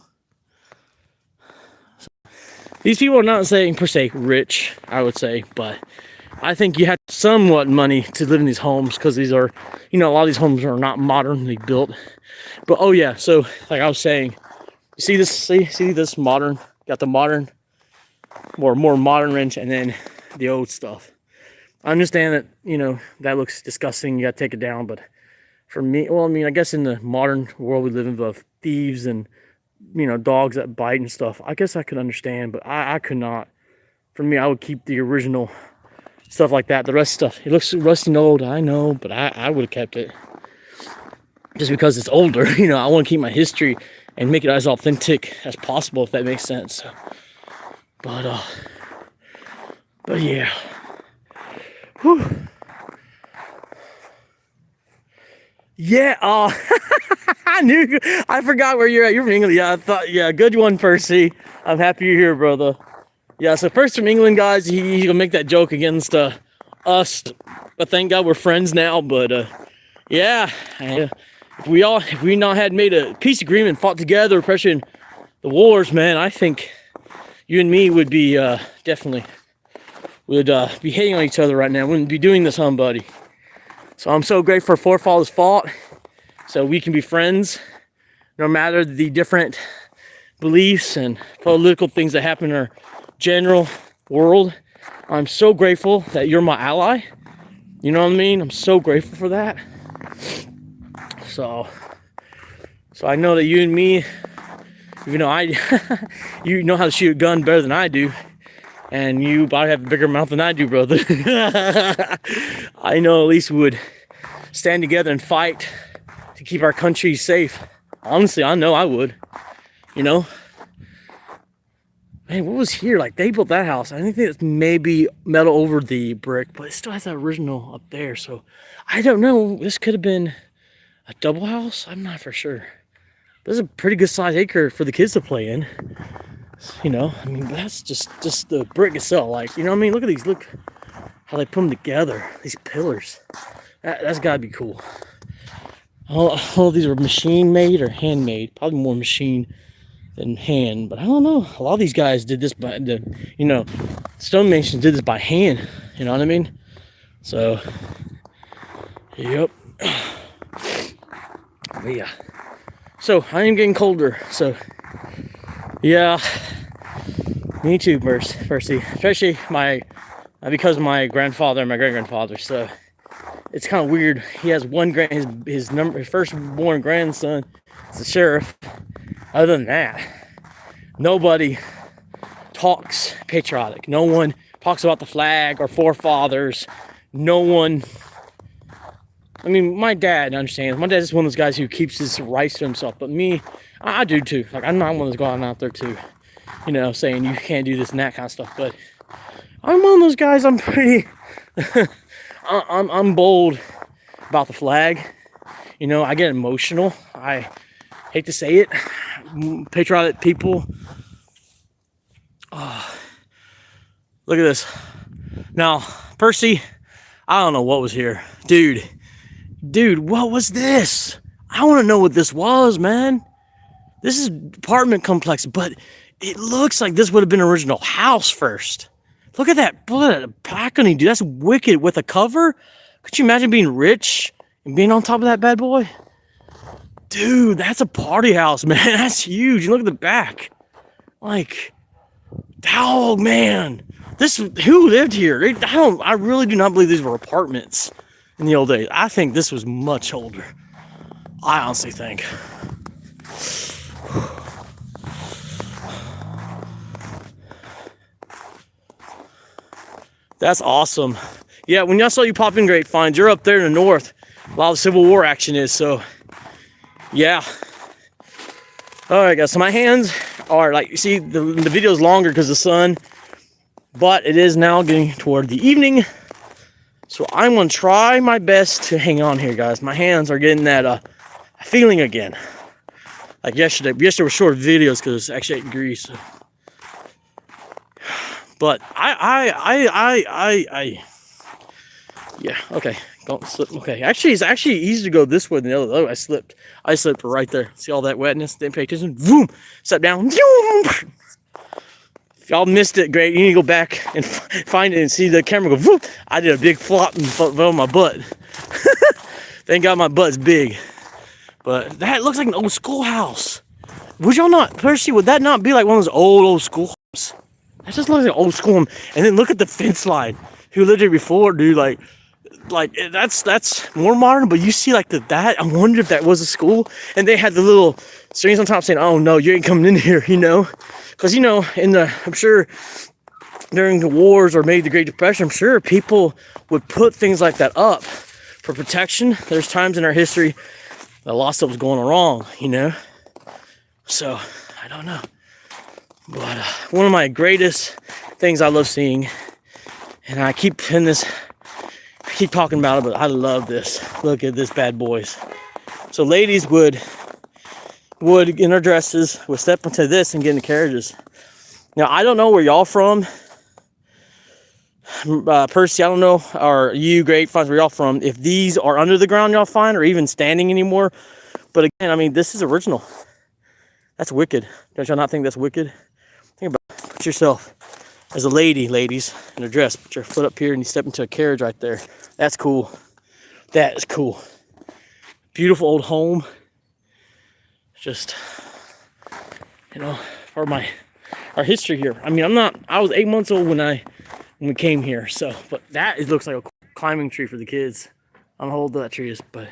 These people are not saying per se rich, I would say, but I think you have somewhat money to live in these homes because these are, you know, a lot of these homes are not modernly built. But oh yeah, so like I was saying, you see this? See this modern? Got the modern, more modern wrench, and then the old stuff. I understand that, you know, that looks disgusting. You gotta take it down, but for me, well, I mean, I guess in the modern world we live in, of thieves and, you know, dogs that bite and stuff, I guess I could understand, but I could not. For me, I would keep the original stuff like that. The rest stuff, it looks rusty and old, I know, but I would have kept it. just because it's older. You know, I want to keep my history and make it as authentic as possible, if that makes sense. So, but yeah. Whew. Yeah, I forgot where you're at. You're from England. Yeah, I thought, yeah, good one, Percy. I'm happy you're here, brother. Yeah, so Percy from England, guys, he's gonna make that joke against us, but thank God we're friends now. But yeah, if we not had made a peace agreement, fought together, pressuring the wars, man, I think you and me would be definitely would be hating on each other right now. Wouldn't be doing this, huh, buddy? So I'm so grateful our forefathers fought, so we can be friends, no matter the different beliefs and political things that happen in our general world. I'm so grateful that you're my ally. You know what I mean? I'm so grateful for that. So I know that you and me, even though you know how to shoot a gun better than I do, and you probably have a bigger mouth than I do, brother. I know at least we would stand together and fight to keep our country safe. Honestly, I know I would. You know? Man, what was here? Like, they built that house. I think it's maybe metal over the brick, but it still has that original up there. So, I don't know. This could have been a double house. I'm not for sure. This is a pretty good size acre for the kids to play in. You know, I mean, that's just the brick itself. Like, you know what I mean? Look at these. Look how they put them together. These pillars. That's got to be cool. All of these are machine made or handmade. Probably more machine than hand. But I don't know. A lot of these guys did this by, you know, stonemasons did this by hand. You know what I mean? So, yep. But yeah. So, I am getting colder. So, yeah. Me too, Percy. Especially because of my grandfather and my great-grandfather. So, it's kind of weird. He has his firstborn grandson is the sheriff. Other than that, nobody talks patriotic. No one talks about the flag or forefathers. No one. I mean, my dad understands. My dad's just one of those guys who keeps his rights to himself. But me, I do too. Like, I'm not one of those going out there too, you know, saying you can't do this and that kind of stuff. But I'm one of those guys. I'm pretty. I'm bold about the flag. You know, I get emotional. I hate to say it. Patriotic people. Oh, look at this. Now, Percy, I don't know what was here. Dude, what was this? I want to know what this was, man. This is apartment complex, but it looks like this would have been an original house first. Look at that. Look at that balcony, dude. That's wicked with a cover. Could you imagine being rich and being on top of that bad boy? Dude, that's a party house, man. That's huge. You look at the back. Like, dog, man. Who lived here? I really do not believe these were apartments in the old days. I think this was much older. I honestly think. That's awesome. Yeah, when y'all saw you pop in Grapevines, you're up there in the north. A lot of Civil War action is, so yeah. All right, guys, so my hands are like, you see, the video is longer because of the sun, but it is now getting toward the evening. So I'm going to try my best to hang on here, guys. My hands are getting that feeling again. Like yesterday were short videos because it's actually 8 degrees. So. But yeah, okay, don't slip. Okay, actually, it's actually easy to go this way than the other. Oh, I slipped right there. See all that wetness? Didn't pay attention. Boom, step down. If y'all missed it, great. You need to go back and find it and see the camera go. Whoop. I did a big flop and fell on my butt. Thank God my butt's big. But that looks like an old schoolhouse. Would y'all not, Percy? Would that not be like one of those old schoolhouses? That just looks like old school. And then look at the fence line. Who lived here before, dude? Like that's more modern. But you see, like that. I wonder if that was a school. And they had the little strings on top saying, "Oh no, you ain't coming in here," you know? Because you know, I'm sure during the wars or maybe the Great Depression, I'm sure people would put things like that up for protection. There's times in our history a lot of stuff was going wrong, you know. So I don't know, but one of my greatest things I love seeing, and I keep talking about it, but I love this. Look at this bad boys. So ladies would in their dresses would step into this and get in the carriages. Now I don't know where y'all from, Percy. I don't know, or you, Grapevines, where y'all from? If these are under the ground, y'all find, or even standing anymore. But again, I mean, this is original. That's wicked. Don't y'all not think that's wicked? Think about it. Put yourself as a lady, ladies, in a dress. Put your foot up here and you step into a carriage right there. That's cool. That is cool. Beautiful old home. Just, you know, for our history here. I mean, I was 8 months old when we came here. So, but it looks like a climbing tree for the kids. I don't know how old that tree is, but.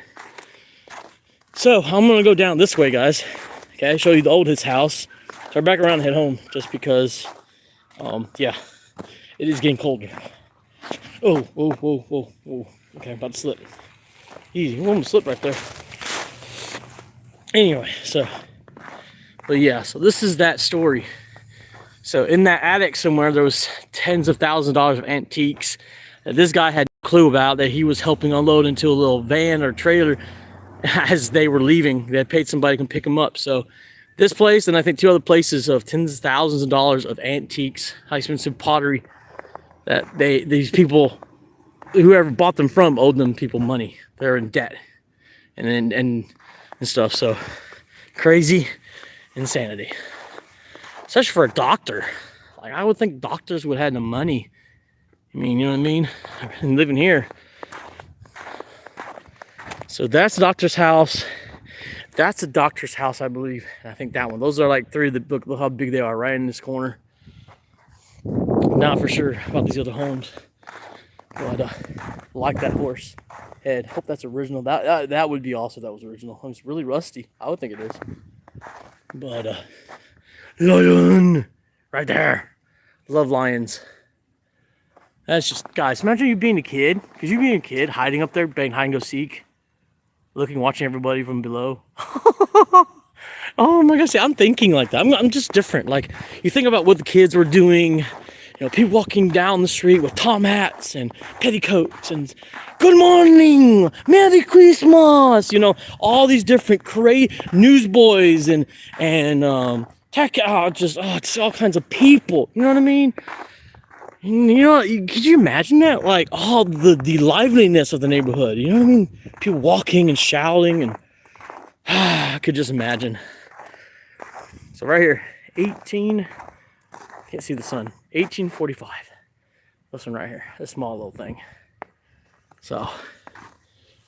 So I'm gonna go down this way, guys. Okay, show you the oldest house. Turn back around and head home, just because, yeah, it is getting colder. Oh, whoa, whoa, whoa, whoa. Okay, I'm about to slip. Easy, I'm gonna slip right there. Anyway, but yeah, so this is that story. So in that attic somewhere, there was tens of thousands of dollars of antiques that this guy had no clue about, that he was helping unload into a little van or trailer as they were leaving. They had paid somebody to come pick them up. So this place, and I think 2 other places, of tens of thousands of dollars of antiques, high expensive pottery, that these people, whoever bought them from, owed them people money. They're in debt and stuff. So crazy insanity, especially for a doctor. Like, I would think doctors would have the money. I mean, you know what I mean? I've been living here. So that's the doctor's house. That's the doctor's house, I believe. And I think that one. Those are like 3 of the, look how big they are right in this corner. Not for sure about these other homes. But like that horse head. Hope that's original. That would be awesome if that was original. It's really rusty. I would think it is. But lion right there. Love lions. That's just, guys, imagine you being a kid. Because you being a kid, hiding up there, playing hide and go seek, watching everybody from below. Oh my gosh, I'm thinking like that. I'm just different. Like, you think about what the kids were doing. You know, people walking down the street with Tom hats and petticoats and good morning, Merry Christmas. You know, all these different newsboys and tech out, just all kinds of people. You know what I mean? You know, could you imagine that? Like, all the liveliness of the neighborhood. You know what I mean? People walking and shouting, and I could just imagine. So right here, can't see the sun, 1845. This one right here, this small little thing. So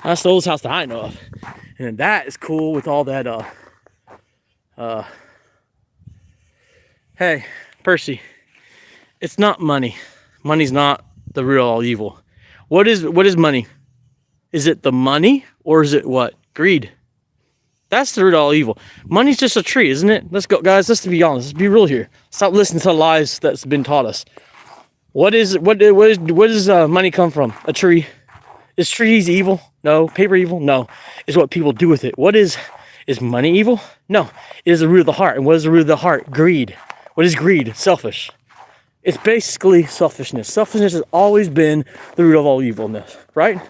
that's the oldest house that I know of. And that is cool with all that, hey, Percy. It's not money. Money's not the real all evil. What is money? Is it the money, or is it what? Greed. That's the root of all evil. Money's just a tree, isn't it? Let's go, guys. Let's be honest. Let's be real here. Stop listening to the lies that's been taught us. Where does money come from? A tree. Is trees evil? No. Paper evil? No. It's what people do with it. Is money evil? No. It is the root of the heart. And what is the root of the heart? Greed. What is greed? Selfish. It's basically selfishness. Selfishness has always been the root of all evilness, right?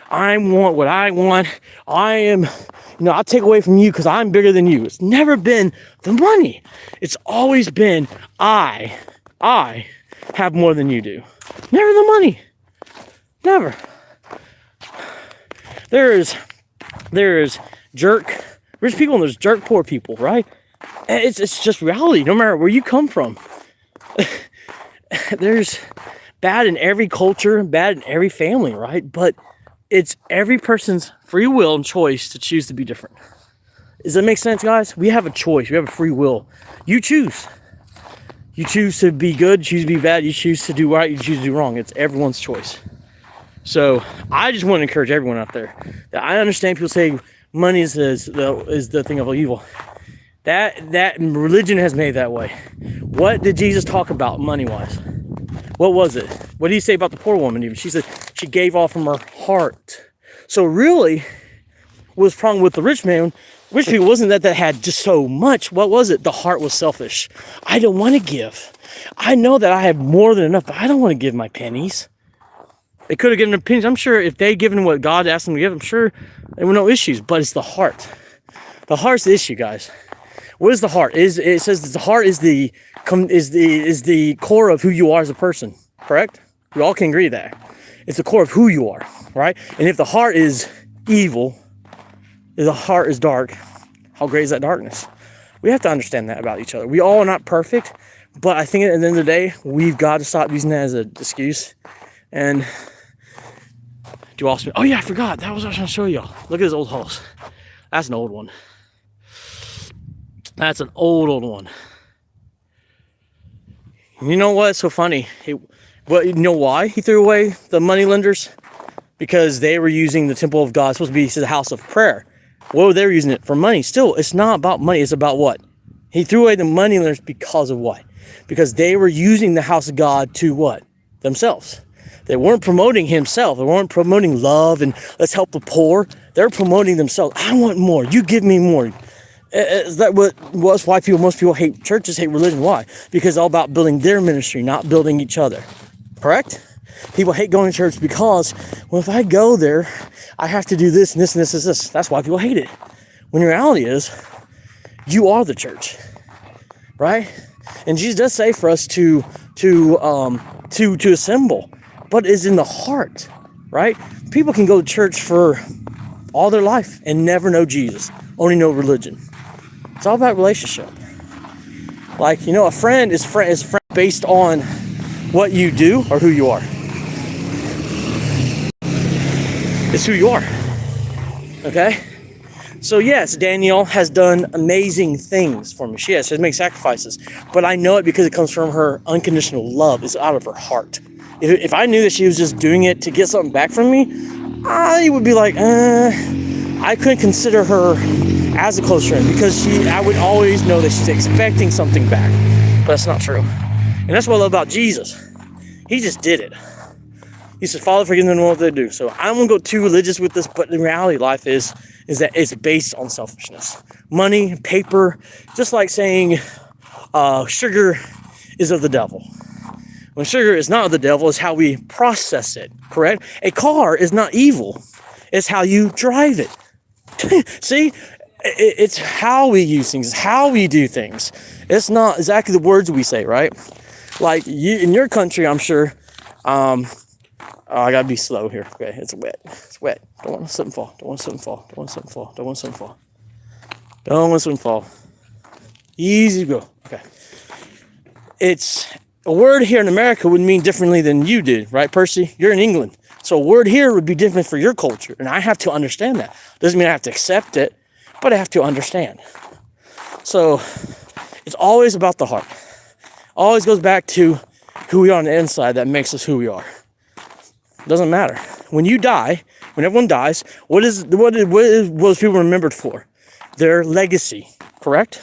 I want what I want. I'll take away from you because I'm bigger than you. It's never been the money. It's always been I have more than you do. Never the money. Never. There is jerk rich people and there's jerk poor people, right? It's just reality, no matter where you come from. There's bad in every culture, bad in every family, right? But it's every person's free will and choice to choose to be different. Does that make sense, guys? We have a choice. We have a free will. You choose. You choose to be good, choose to be bad, you choose to do right, you choose to do wrong. It's everyone's choice. So I just want to encourage everyone out there that I understand people say money is the thing of evil. That religion has made that way. What did Jesus talk about money-wise? What was it? What did he say about the poor woman even? She said she gave all from her heart. So really, was problem with the rich man. Rich people wasn't that had just so much. What was it? The heart was selfish. I don't want to give. I know that I have more than enough, but I don't want to give my pennies. They could have given their pennies. I'm sure if they given what God asked them to give, I'm sure there were no issues. But it's the heart. The heart's the issue, guys. What is the heart? It says that the heart is the core of who you are as a person. Correct? We all can agree that. It's the core of who you are, right? And if the heart is evil, if the heart is dark, how great is that darkness? We have to understand that about each other. We all are not perfect, but I think at the end of the day, we've got to stop using that as an excuse. And do also, oh yeah, I forgot. That was what I was going to show y'all. Look at this old house. That's an old one. That's an old one. You know what's so funny? But you know why he threw away the money lenders? Because they were using the temple of God. It's supposed to be the house of prayer. Well, they were using it for money. Still, it's not about money. It's about what? He threw away the money lenders because of what? Because they were using the house of God to what? Themselves. They weren't promoting himself. They weren't promoting love and let's help the poor. They're promoting themselves. I want more. You give me more. Is that why most people hate churches, hate religion? Why? Because it's all about building their ministry, not building each other. Correct? People hate going to church because, well, if I go there, I have to do this and this and this and this. That's why people hate it. When the reality is, you are the church, right? And Jesus does say for us to assemble, but it's in the heart, right? People can go to church for all their life and never know Jesus, only know religion. It's all about relationship. Like, you know, a friend is friend based on what you do or who you are. It's who you are. Okay? So yes, Danielle has done amazing things for me. She has made sacrifices. But I know it because it comes from her unconditional love. It's out of her heart. If I knew that she was just doing it to get something back from me, I would be like, I couldn't consider her as a close friend because I would always know that she's expecting something back. But that's not true. And that's what I love about Jesus. He just did it. He said, Father, forgive them what they do. So I won't go too religious with this, but the reality of life is that it's based on selfishness. Money, paper, just like saying sugar is of the devil. When sugar is not of the devil, it's how we process it, correct? A car is not evil. It's how you drive it. See? It's how we use things. It's how we do things. It's not exactly the words we say, right? Like you in your country, I'm sure, I gotta be slow here. Okay, it's wet. It's wet. Don't want to slip and fall. Don't want to slip and fall. Don't want to slip and fall. Don't want to slip and fall. Don't want to slip and fall. Easy to go. Okay. It's a word here in America would mean differently than you did, right, Percy? You're in England. So a word here would be different for your culture. And I have to understand that. Doesn't mean I have to accept it, but I have to understand. So it's always about the heart. Always goes back to who we are on the inside that makes us who we are. Doesn't matter. When you die, when everyone dies, what is those people remembered for? Their legacy, correct?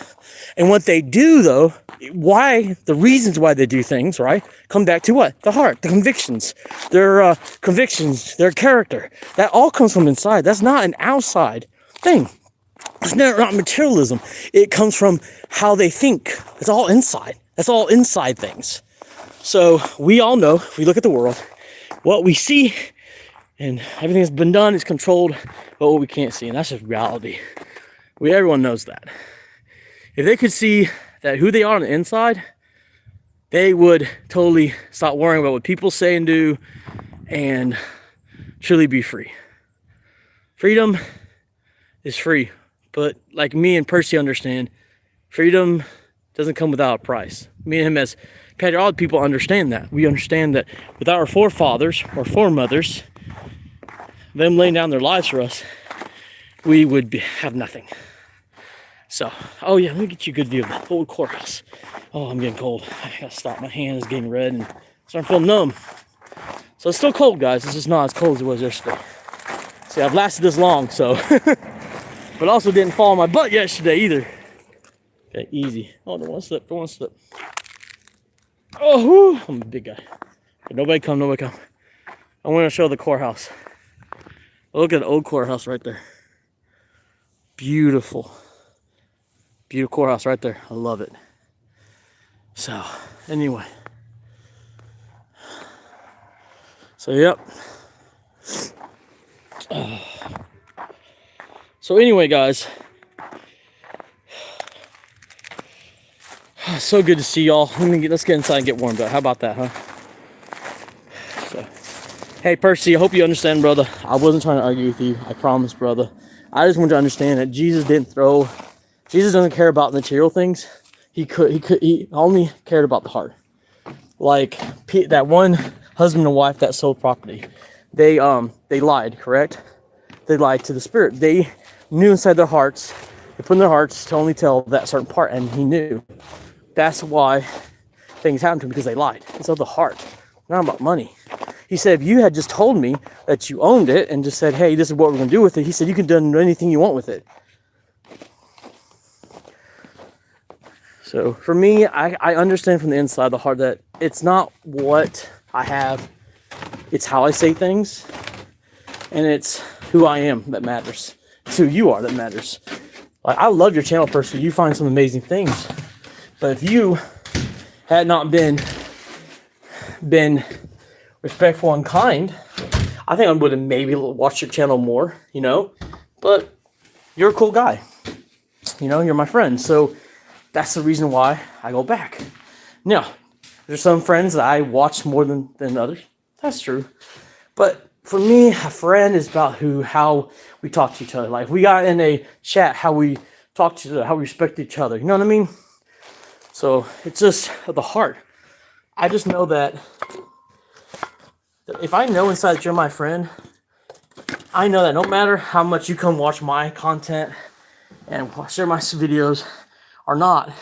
And what they do, though, the reasons why they do things, right, come back to what? The heart, the convictions, their character. That all comes from inside. That's not an outside thing. It's not materialism. It comes from how they think. It's all inside. That's all inside things. So we all know, if we look at the world, what we see and everything that's been done is controlled by what we can't see. And that's just reality. Everyone knows that. If they could see that who they are on the inside, they would totally stop worrying about what people say and do and truly be free. Freedom is free. But like me and Percy understand, freedom doesn't come without a price. Me and him as patriotic people understand that. We understand that without our forefathers or foremothers, them laying down their lives for us, we would have nothing. So, oh yeah, let me get you a good view of the old courthouse. Oh, I'm getting cold. I gotta stop. My hand is getting red and starting to feel numb. So it's still cold, guys. It's just not as cold as it was yesterday. See, I've lasted this long, so. But also didn't fall on my butt yesterday either. Okay, easy. Oh, don't want to slip. Don't want to slip. Oh, whoo. I'm a big guy. But nobody come. I want to show the courthouse. Look at the old courthouse right there. Beautiful. Beautiful courthouse right there. I love it. So, anyway. So, yep. So, anyway, guys. So good to see y'all. Let's get inside and get warmed up. How about that, huh? So, hey, Percy, I hope you understand, brother. I wasn't trying to argue with you. I promise, brother. I just want you to understand that Jesus doesn't care about material things. He only cared about the heart. Like that one husband and wife that sold property. They lied, correct? They lied to the Spirit. They knew inside their hearts, they put in their hearts to only tell that certain part, and he knew. That's why things happened to him, because they lied. It's of the heart, not about money. He said, if you had just told me that you owned it and just said, hey, this is what we're going to do with it, he said, you can do anything you want with it. So for me, I understand from the inside the heart that it's not what I have, it's how I say things, and it's who I am that matters. It's who you are that matters. Like, I love your channel, Percy. You find some amazing things. But if you had not been respectful and kind, I think I would have maybe watched your channel more, you know. But you're a cool guy. You know, you're my friend. So that's the reason why I go back. Now, there's some friends that I watch more than others. That's true. But for me, a friend is about how we talk to each other. Like, we got in a chat, how we talk to each other, how we respect each other. You know what I mean? So it's just the heart. I just know that if I know inside that you're my friend, I know that no matter how much you come watch my content and share my videos or not,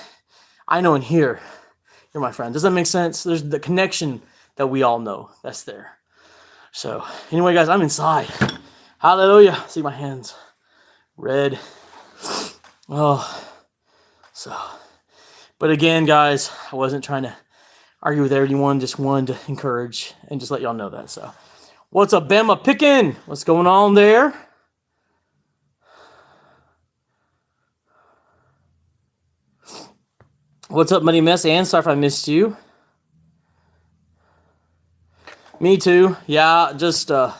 I know in here you're my friend. Does that make sense? There's the connection that we all know that's there. So anyway, guys, I'm inside. Hallelujah. See my hands red. Oh, so. But again, guys, I wasn't trying to argue with everyone. Just wanted to encourage and just let y'all know that. So, what's up, Bama picking? What's going on there? What's up, Money Mess? And sorry if I missed you. Me too. Yeah, just well,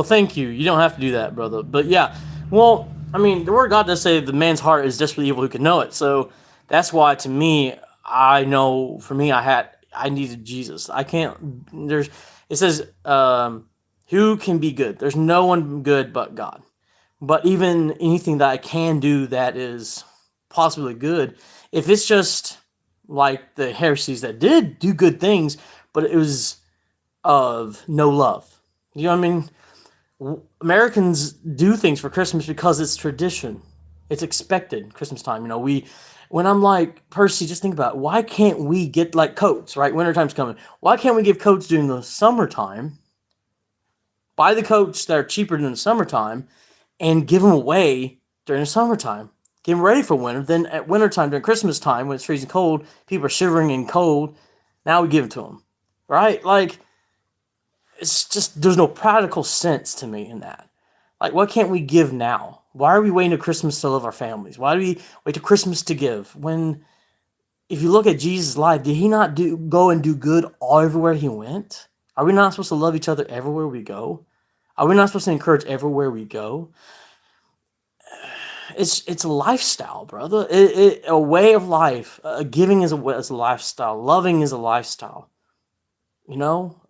thank you. You don't have to do that, brother. But yeah, well, I mean, the word of God does say the man's heart is desperately evil who can know it. So that's why, to me, I know for me, I needed Jesus. I can't. It says, who can be good? There's no one good but God. But even anything that I can do that is possibly good, if it's just like the heresies that did do good things, but it was of no love. You know what I mean? Americans do things for Christmas because it's tradition. It's expected Christmas time. You know, when I'm like, Percy, just think about it. Why can't we get like coats, right? Wintertime's coming. Why can't we give coats during the summertime? Buy the coats that are cheaper than the summertime and give them away during the summertime. Get them ready for winter. Then at wintertime, during Christmas time, when it's freezing cold, people are shivering and cold. Now we give it to them, right? Like, it's just, there's no practical sense to me in that. Like, what can't we give now? Why are we waiting to Christmas to love our families? Why do we wait to Christmas to give? When, if you look at Jesus' life, did he not go and do good all everywhere he went? Are we not supposed to love each other everywhere we go? Are we not supposed to encourage everywhere we go? It's a lifestyle, brother. A way of life. Giving is a lifestyle. Loving is a lifestyle. You know,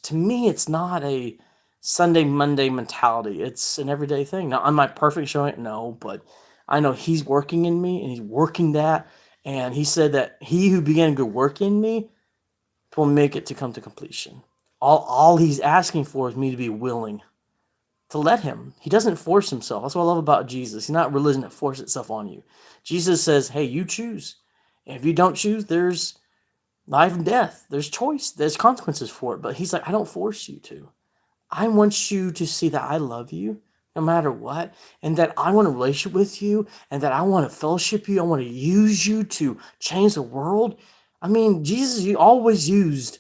to me, it's not a Sunday, Monday mentality. It's an everyday thing. Now, am I perfect showing it? No, but I know he's working in me, and he's working that. And he said that he who began good work in me will make it to come to completion. All he's asking for is me to be willing to let him. He doesn't force himself. That's what I love about Jesus. He's not religion that forces itself on you. Jesus says, hey, you choose. And if you don't choose, there's life and death. There's choice. There's consequences for it. But he's like, I don't force you to. I want you to see that I love you no matter what, and that I want a relationship with you, and that I want to fellowship you. I want to use you to change the world. I mean, Jesus, he always used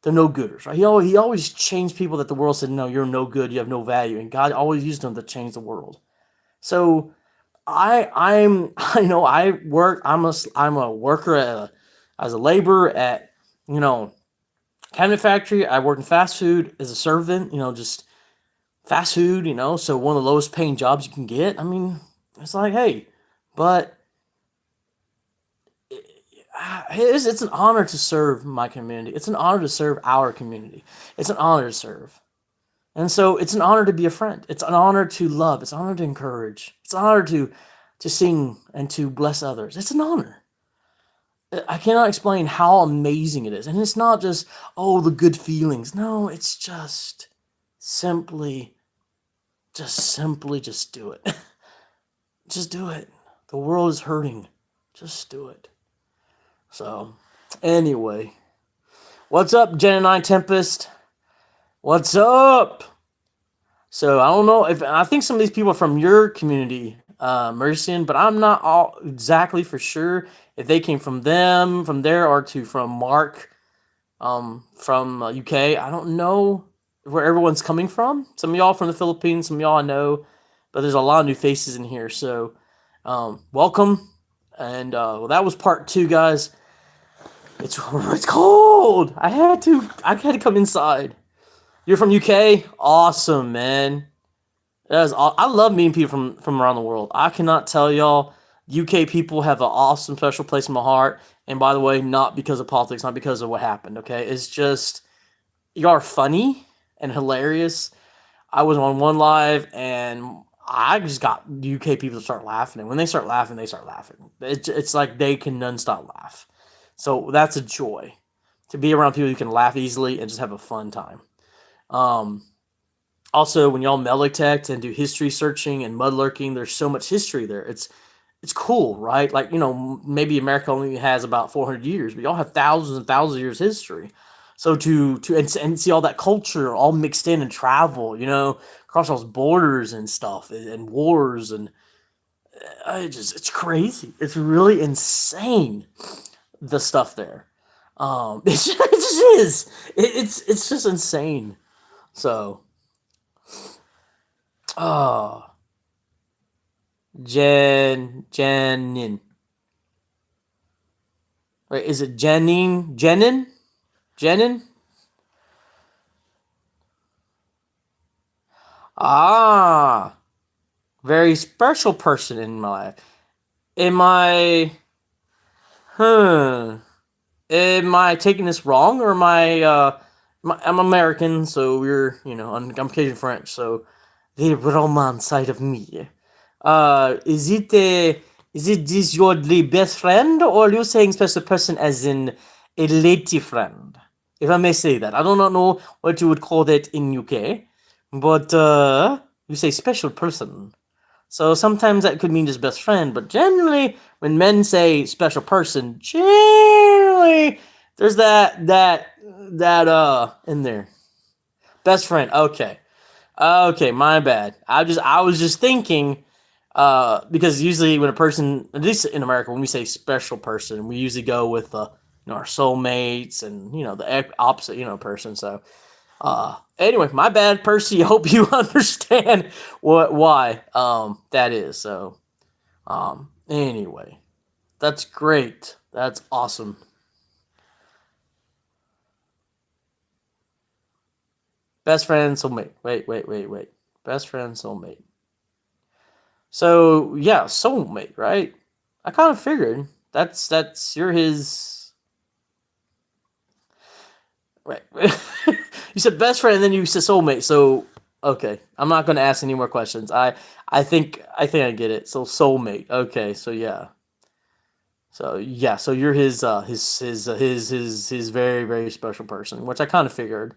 the no-gooders, right? He always changed people that the world said, no, you're no good, you have no value, and God always used them to change the world. So I know I work. I'm a worker as a laborer at you know cabinet factory. I work in fast food as a servant. Just fast food. So one of the lowest paying jobs you can get. I mean, it's like, hey, but it's an honor to serve my community. It's an honor to serve our community. It's an honor to serve. And so it's an honor to be a friend. It's an honor to love. It's an honor to encourage. It's an honor to sing and to bless others. It's an honor. I cannot explain how amazing it is. And it's not just, oh, the good feelings. No, it's simply, just do it. Just do it. The world is hurting. Just do it. So, anyway, what's up, Jen and I Tempest? What's up? So, I don't know if I think some of these people are from your community, Mercian, but I'm not all exactly for sure if they came from them, from there, or from Mark, from UK. I don't know where everyone's coming from. Some of y'all from the Philippines, some of y'all I know, but there's a lot of new faces in here. So, welcome. And well, that was part 2, guys. It's cold. I had to come inside. You're from UK? Awesome, man. I love meeting people from around the world. I cannot tell y'all, UK people have an awesome special place in my heart. And by the way, not because of politics, not because of what happened. Okay, it's just y'all are funny and hilarious. I was on one live and I just got UK people to start laughing. And when they start laughing, they start laughing. It's like they can non-stop laugh. So that's a joy to be around people who can laugh easily and just have a fun time. Um, Also, when y'all melotect and do history searching and mud lurking, there's so much history there. It's cool, right? Like, maybe America only has about 400 years, but y'all have thousands and thousands of years history. So and see all that culture all mixed in and travel, across those borders and stuff and wars and it's crazy. It's really insane the stuff there. It just is. It's just insane. So, oh, Janin. Wait, is it Janine? Jenin? Ah, very special person in my life. Am I, huh? Am I taking this wrong, or I'm American, so I'm Cajun French, so the Roman side of me. Is it this your best friend, or are you saying special person as in a lady friend? If I may say that. I do not know what you would call that in UK, but you say special person. So sometimes that could mean just best friend, but generally, when men say special person, generally there's that in there. Best friend. Okay. Okay, my bad. I was just thinking, because usually when a person, at least in America, when we say special person, we usually go with our soulmates and the opposite person. So anyway, my bad, Percy. I hope you understand why that is. So anyway, that's great. That's awesome. Best friend, soulmate. Wait. Best friend, soulmate. So yeah, soulmate, right? I kind of figured you're his. Right. You said best friend, and then you said soulmate. So okay, I'm not gonna ask any more questions. I think I get it. So soulmate. Okay, so yeah. So yeah, so you're his very very special person, which I kind of figured.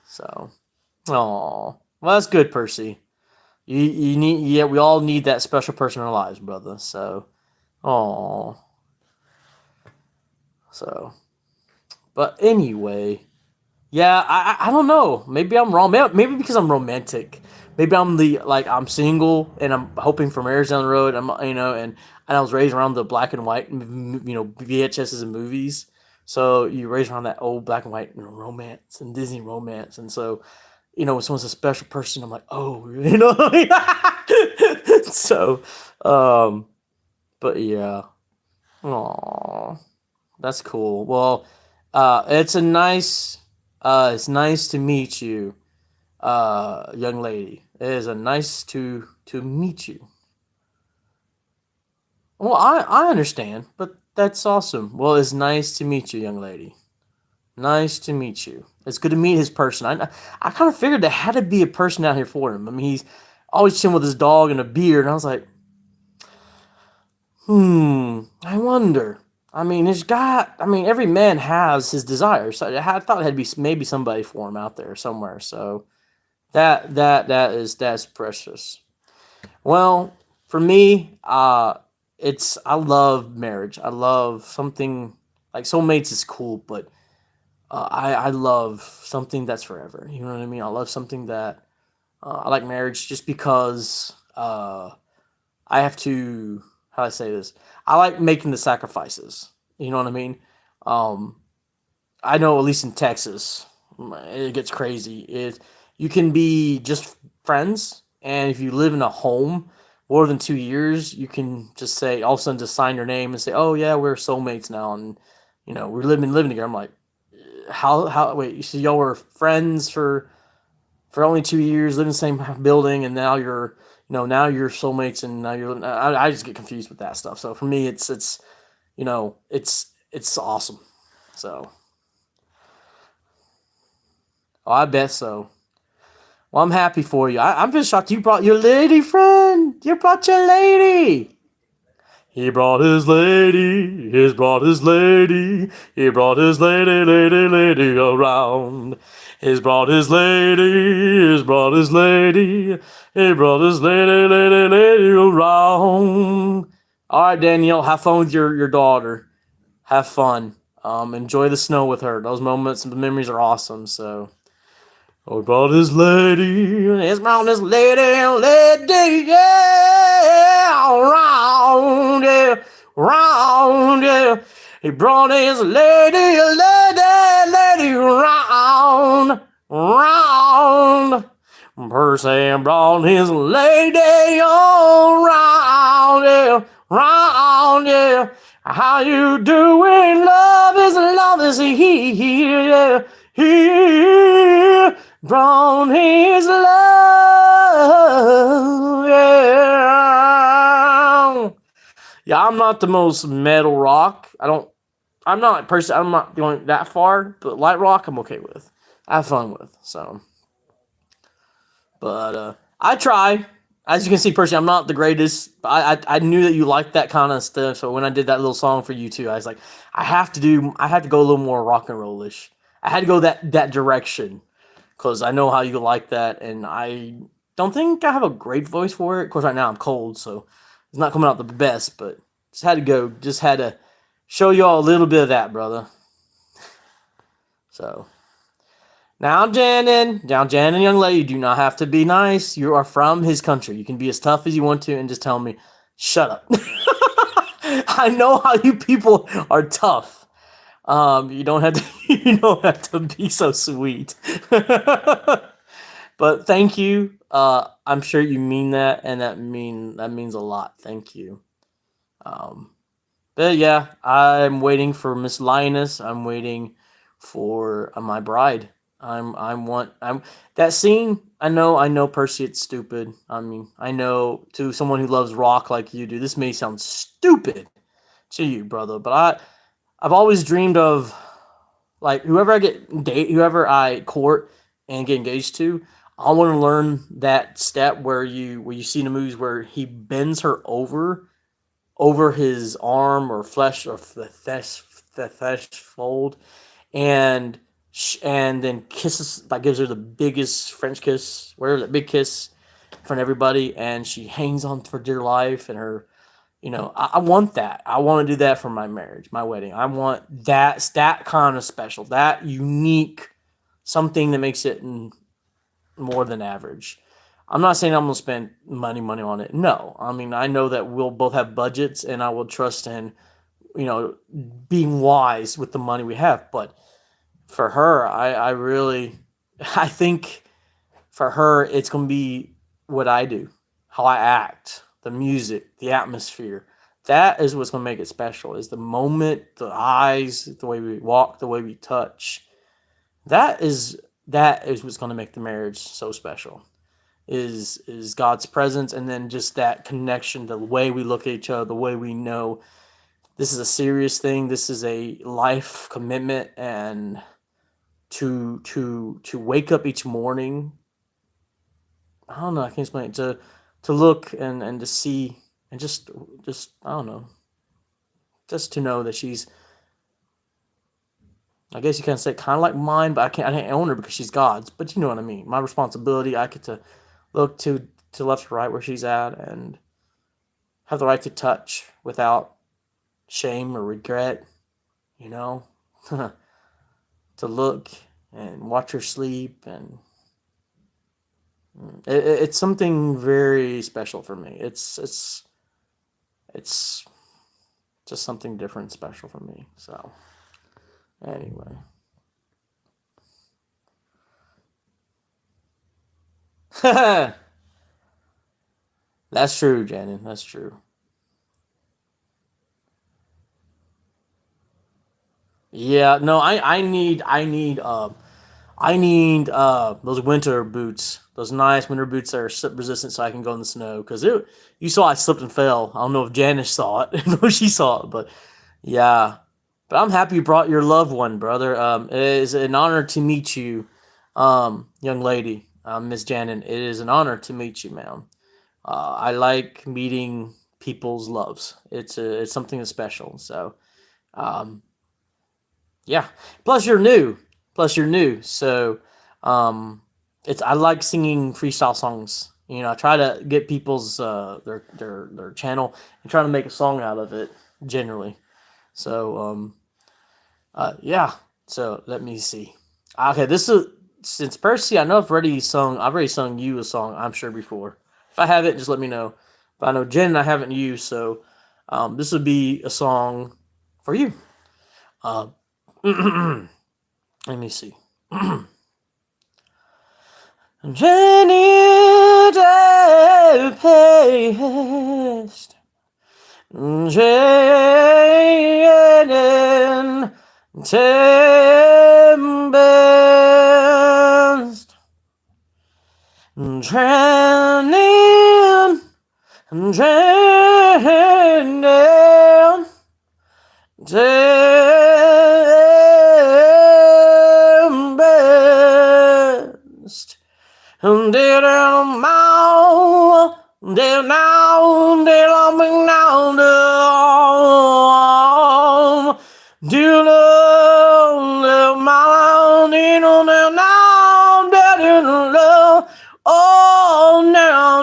So, oh, well, that's good, Percy. You need, yeah, we all need that special person in our lives, brother. So, oh, so, but anyway, yeah, I don't know. Maybe I'm wrong. Maybe because I'm romantic, maybe I'm the like I'm single and I'm hoping for marriage down the road. And I was raised around the black and white, VHSs and movies. So you raised around that old black and white romance and Disney romance, and so when someone's a special person, I'm like, oh, so, um, but yeah, Aww, that's cool. Well, it's nice to meet you, young lady. It is a nice to meet you. Well, I understand, but that's awesome. Well, it's nice to meet you, young lady. Nice to meet you. It's good to meet his person. I kind of figured there had to be a person out here for him. I mean, he's always chilling with his dog and a beard, and I was like, I wonder. I mean, every man has his desires. So I thought it had to be maybe somebody for him out there somewhere. So that's precious. Well, for me, I love marriage. I love something like soulmates is cool, but I love something that's forever. You know what I mean? I love something that I like marriage just because I have to. How do I say this? I like making the sacrifices. You know what I mean? Um, I know at least in Texas, it gets crazy. You can be just friends, and if you live in a home more than 2 years, you can just say all of a sudden just sign your name and say, "Oh yeah, we're soulmates now," and we're living together. I'm like, how? Wait, you see, y'all were friends for only 2 years, live in the same building, and now you're soulmates, and now you're. I just get confused with that stuff. So for me, it's awesome. So, oh, I bet so. Well, I'm happy for you. I'm just shocked you brought your lady friend. You brought your lady. He brought his lady, he's brought his lady, he brought his lady around. He's brought his lady, he's brought his lady, he brought his lady around. All right, Danielle, have fun with your daughter. Have fun. Enjoy the snow with her. Those moments and the memories are awesome. So, oh, he brought his lady, he's brought his lady, yeah, around, yeah, round, yeah. He brought his lady, round, round. Percy brought his lady all round, yeah, round, yeah. How you doing? Love is here, yeah. He brought his love, yeah. Yeah, I'm not the most metal rock. I'm not person. I'm not going that far, but light rock I'm okay with. I have fun with. So, but I try. As you can see, personally, I'm not the greatest. But I knew that you liked that kind of stuff. So when I did that little song for you too, I was like, I have to go a little more rock and rollish. I had to go that direction because I know how you like that, and I don't think I have a great voice for it. Of course, right now I'm cold, so it's not coming out the best. But just had to show y'all a little bit of that, brother. So. Now, Janet, young lady, you do not have to be nice. You are from his country. You can be as tough as you want to and just tell me, shut up. I know how you people are tough. You don't have to. You don't have to be so sweet. But thank you. I'm sure you mean that, and that means a lot. Thank you. Um, but yeah, I'm waiting for Miss Lioness. I'm waiting for my bride. I'm that scene. I know Percy. It's stupid. I mean, I know to someone who loves rock like you do, this may sound stupid to you, brother. But I've always dreamed of like whoever I court and get engaged to. I want to learn that step where you see in the movies where he bends her over his arm or flesh or the flesh fold, and and then kisses, like gives her the biggest French kiss, whatever, that big kiss in front of everybody, and she hangs on for dear life. And her, I want that. I want to do that for my marriage, my wedding. I want that kind of special, that unique, something that makes it more than average. I'm not saying I'm gonna spend money on it. No, I mean I know that we'll both have budgets, and I will trust in being wise with the money we have. But for her, I really, I think for her it's gonna be what I do, how I act, the music, the atmosphere. That is what's gonna make it special. Is the moment, the eyes, the way we walk, the way we touch. That is that is what's gonna make the marriage so special. Is God's presence, and then just that connection, the way we look at each other, the way we know this is a serious thing, this is a life commitment, and to wake up each morning, I don't know, I can't explain it, to look and to see, and just I don't know, just to know that she's, I guess you can say kind of like mine, but I can't own her because she's God's, but you know what I mean. My responsibility, I get to look to left or right where she's at, and have the right to touch without shame or regret, you know, to look and watch her sleep, and it's something very special for me. It's just something different, special for me. So anyway, that's true, Janet. That's true. Yeah, no, I need those winter boots, those nice winter boots that are slip resistant, so I can go in the snow. Cause you saw I slipped and fell. I don't know if Janice saw it, I don't know if she saw it, but yeah. But I'm happy you brought your loved one, brother. It is an honor to meet you, young lady, Miss Janet. It is an honor to meet you, ma'am. I like meeting people's loves. It's something that's special. So um, yeah. Plus you're new. Plus you're new. So it's I like singing freestyle songs. I try to get people's their channel and try to make a song out of it generally. So yeah. So let me see. Okay, this is since Percy. I know I've already sung you a song. I'm sure before. If I haven't, just let me know. But I know Jen and I haven't used, so this would be a song for you. Uh, Let me see. Jenny Tempest, Jenny Tempest, Jenny, Jenny Tempest. Did now, did now, did now, do my now, oh, now,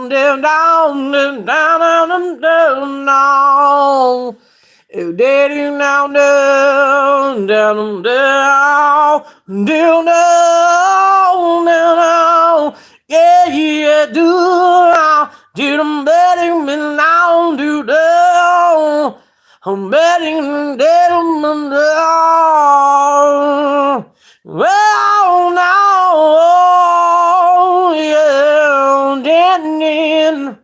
down, down, down, down, now. Daddy now, down, down, down, down, down, down, yeah, yeah, do now, do them betting me now, do down, I'm betting them down, well, now, oh, yeah, Danny,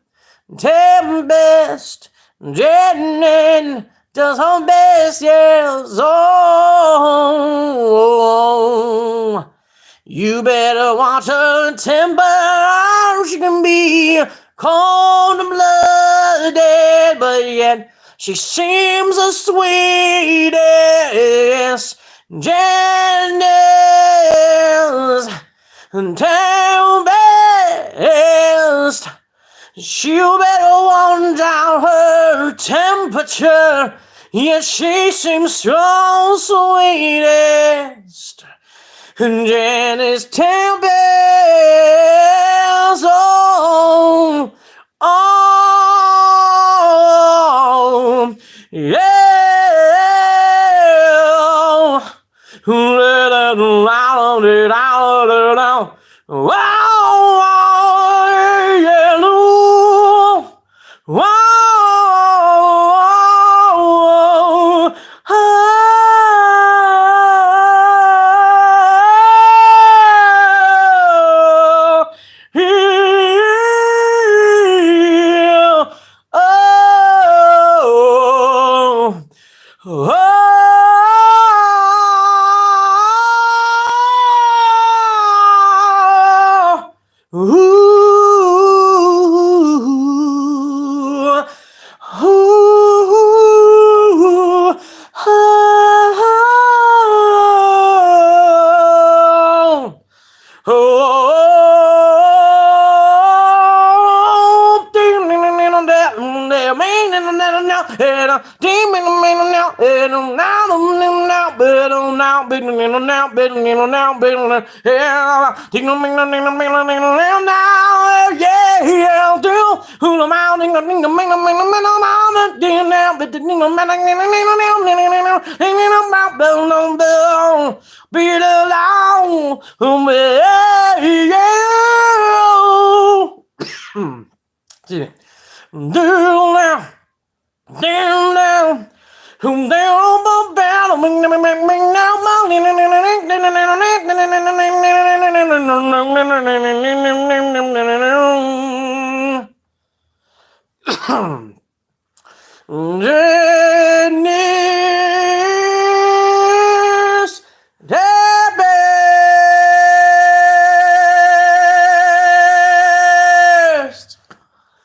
Tempest, Jenny does her best, yes. Oh, you better watch her temper. She can be cold and blooded, but yet she seems the sweetest. Janice Tempest. You better warm down her temperature. Yes, she seems so sweetest. Janice Tempest. Oh, oh, yeah. Let it out, wow, Excuse me. Down now, down now. Whom they all battle, Dennis, the best.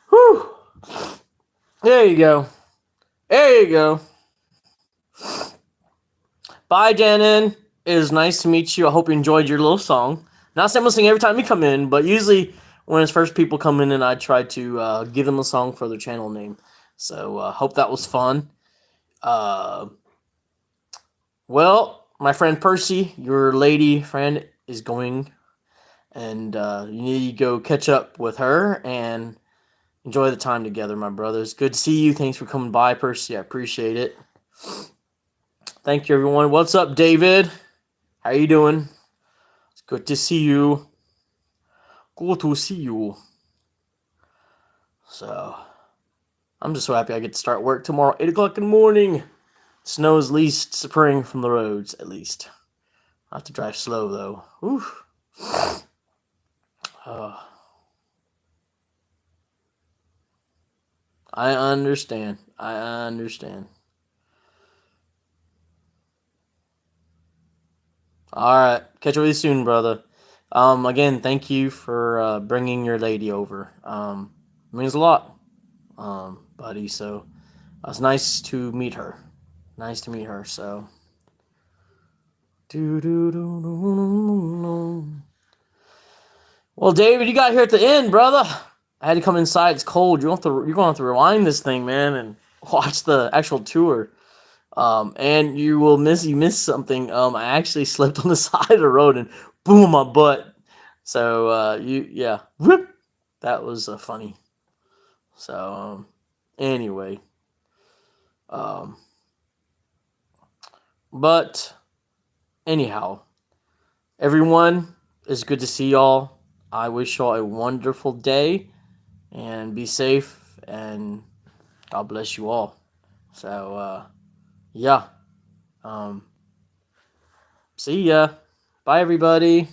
Whew. There you go. There you go. Bye, Denon. It was nice to meet you. I hope you enjoyed your little song. Not saying I'm gonna sing every time you come in, but usually when it's first people come in, and I try to give them a song for their channel name. So hope that was fun. Well, my friend Percy, your lady friend, is going, and you need to go catch up with her and enjoy the time together, my brothers. Good to see you. Thanks for coming by, Percy. I appreciate it. Thank you, everyone. What's up, David? How you doing? It's good to see you. Good to see you. So, I'm just so happy I get to start work tomorrow, 8 o'clock in the morning. Snow is least spring from the roads, at least. I have to drive slow, though. Oof. I understand. I understand. All right. Catch up with you soon, brother. Again, thank you for bringing your lady over. It means a lot, buddy. So it was nice to meet her. Nice to meet her. So. Well, David, you got here at the end, brother. I had to come inside. It's cold. You're going to have to rewind this thing, man, and watch the actual tour. And you miss something. I actually slipped on the side of the road and boom, my butt. So whoop, that was funny. So anyway, but anyhow, everyone, it's good to see y'all. I wish y'all a wonderful day and be safe, and God bless you all. So yeah. See ya. Bye, everybody.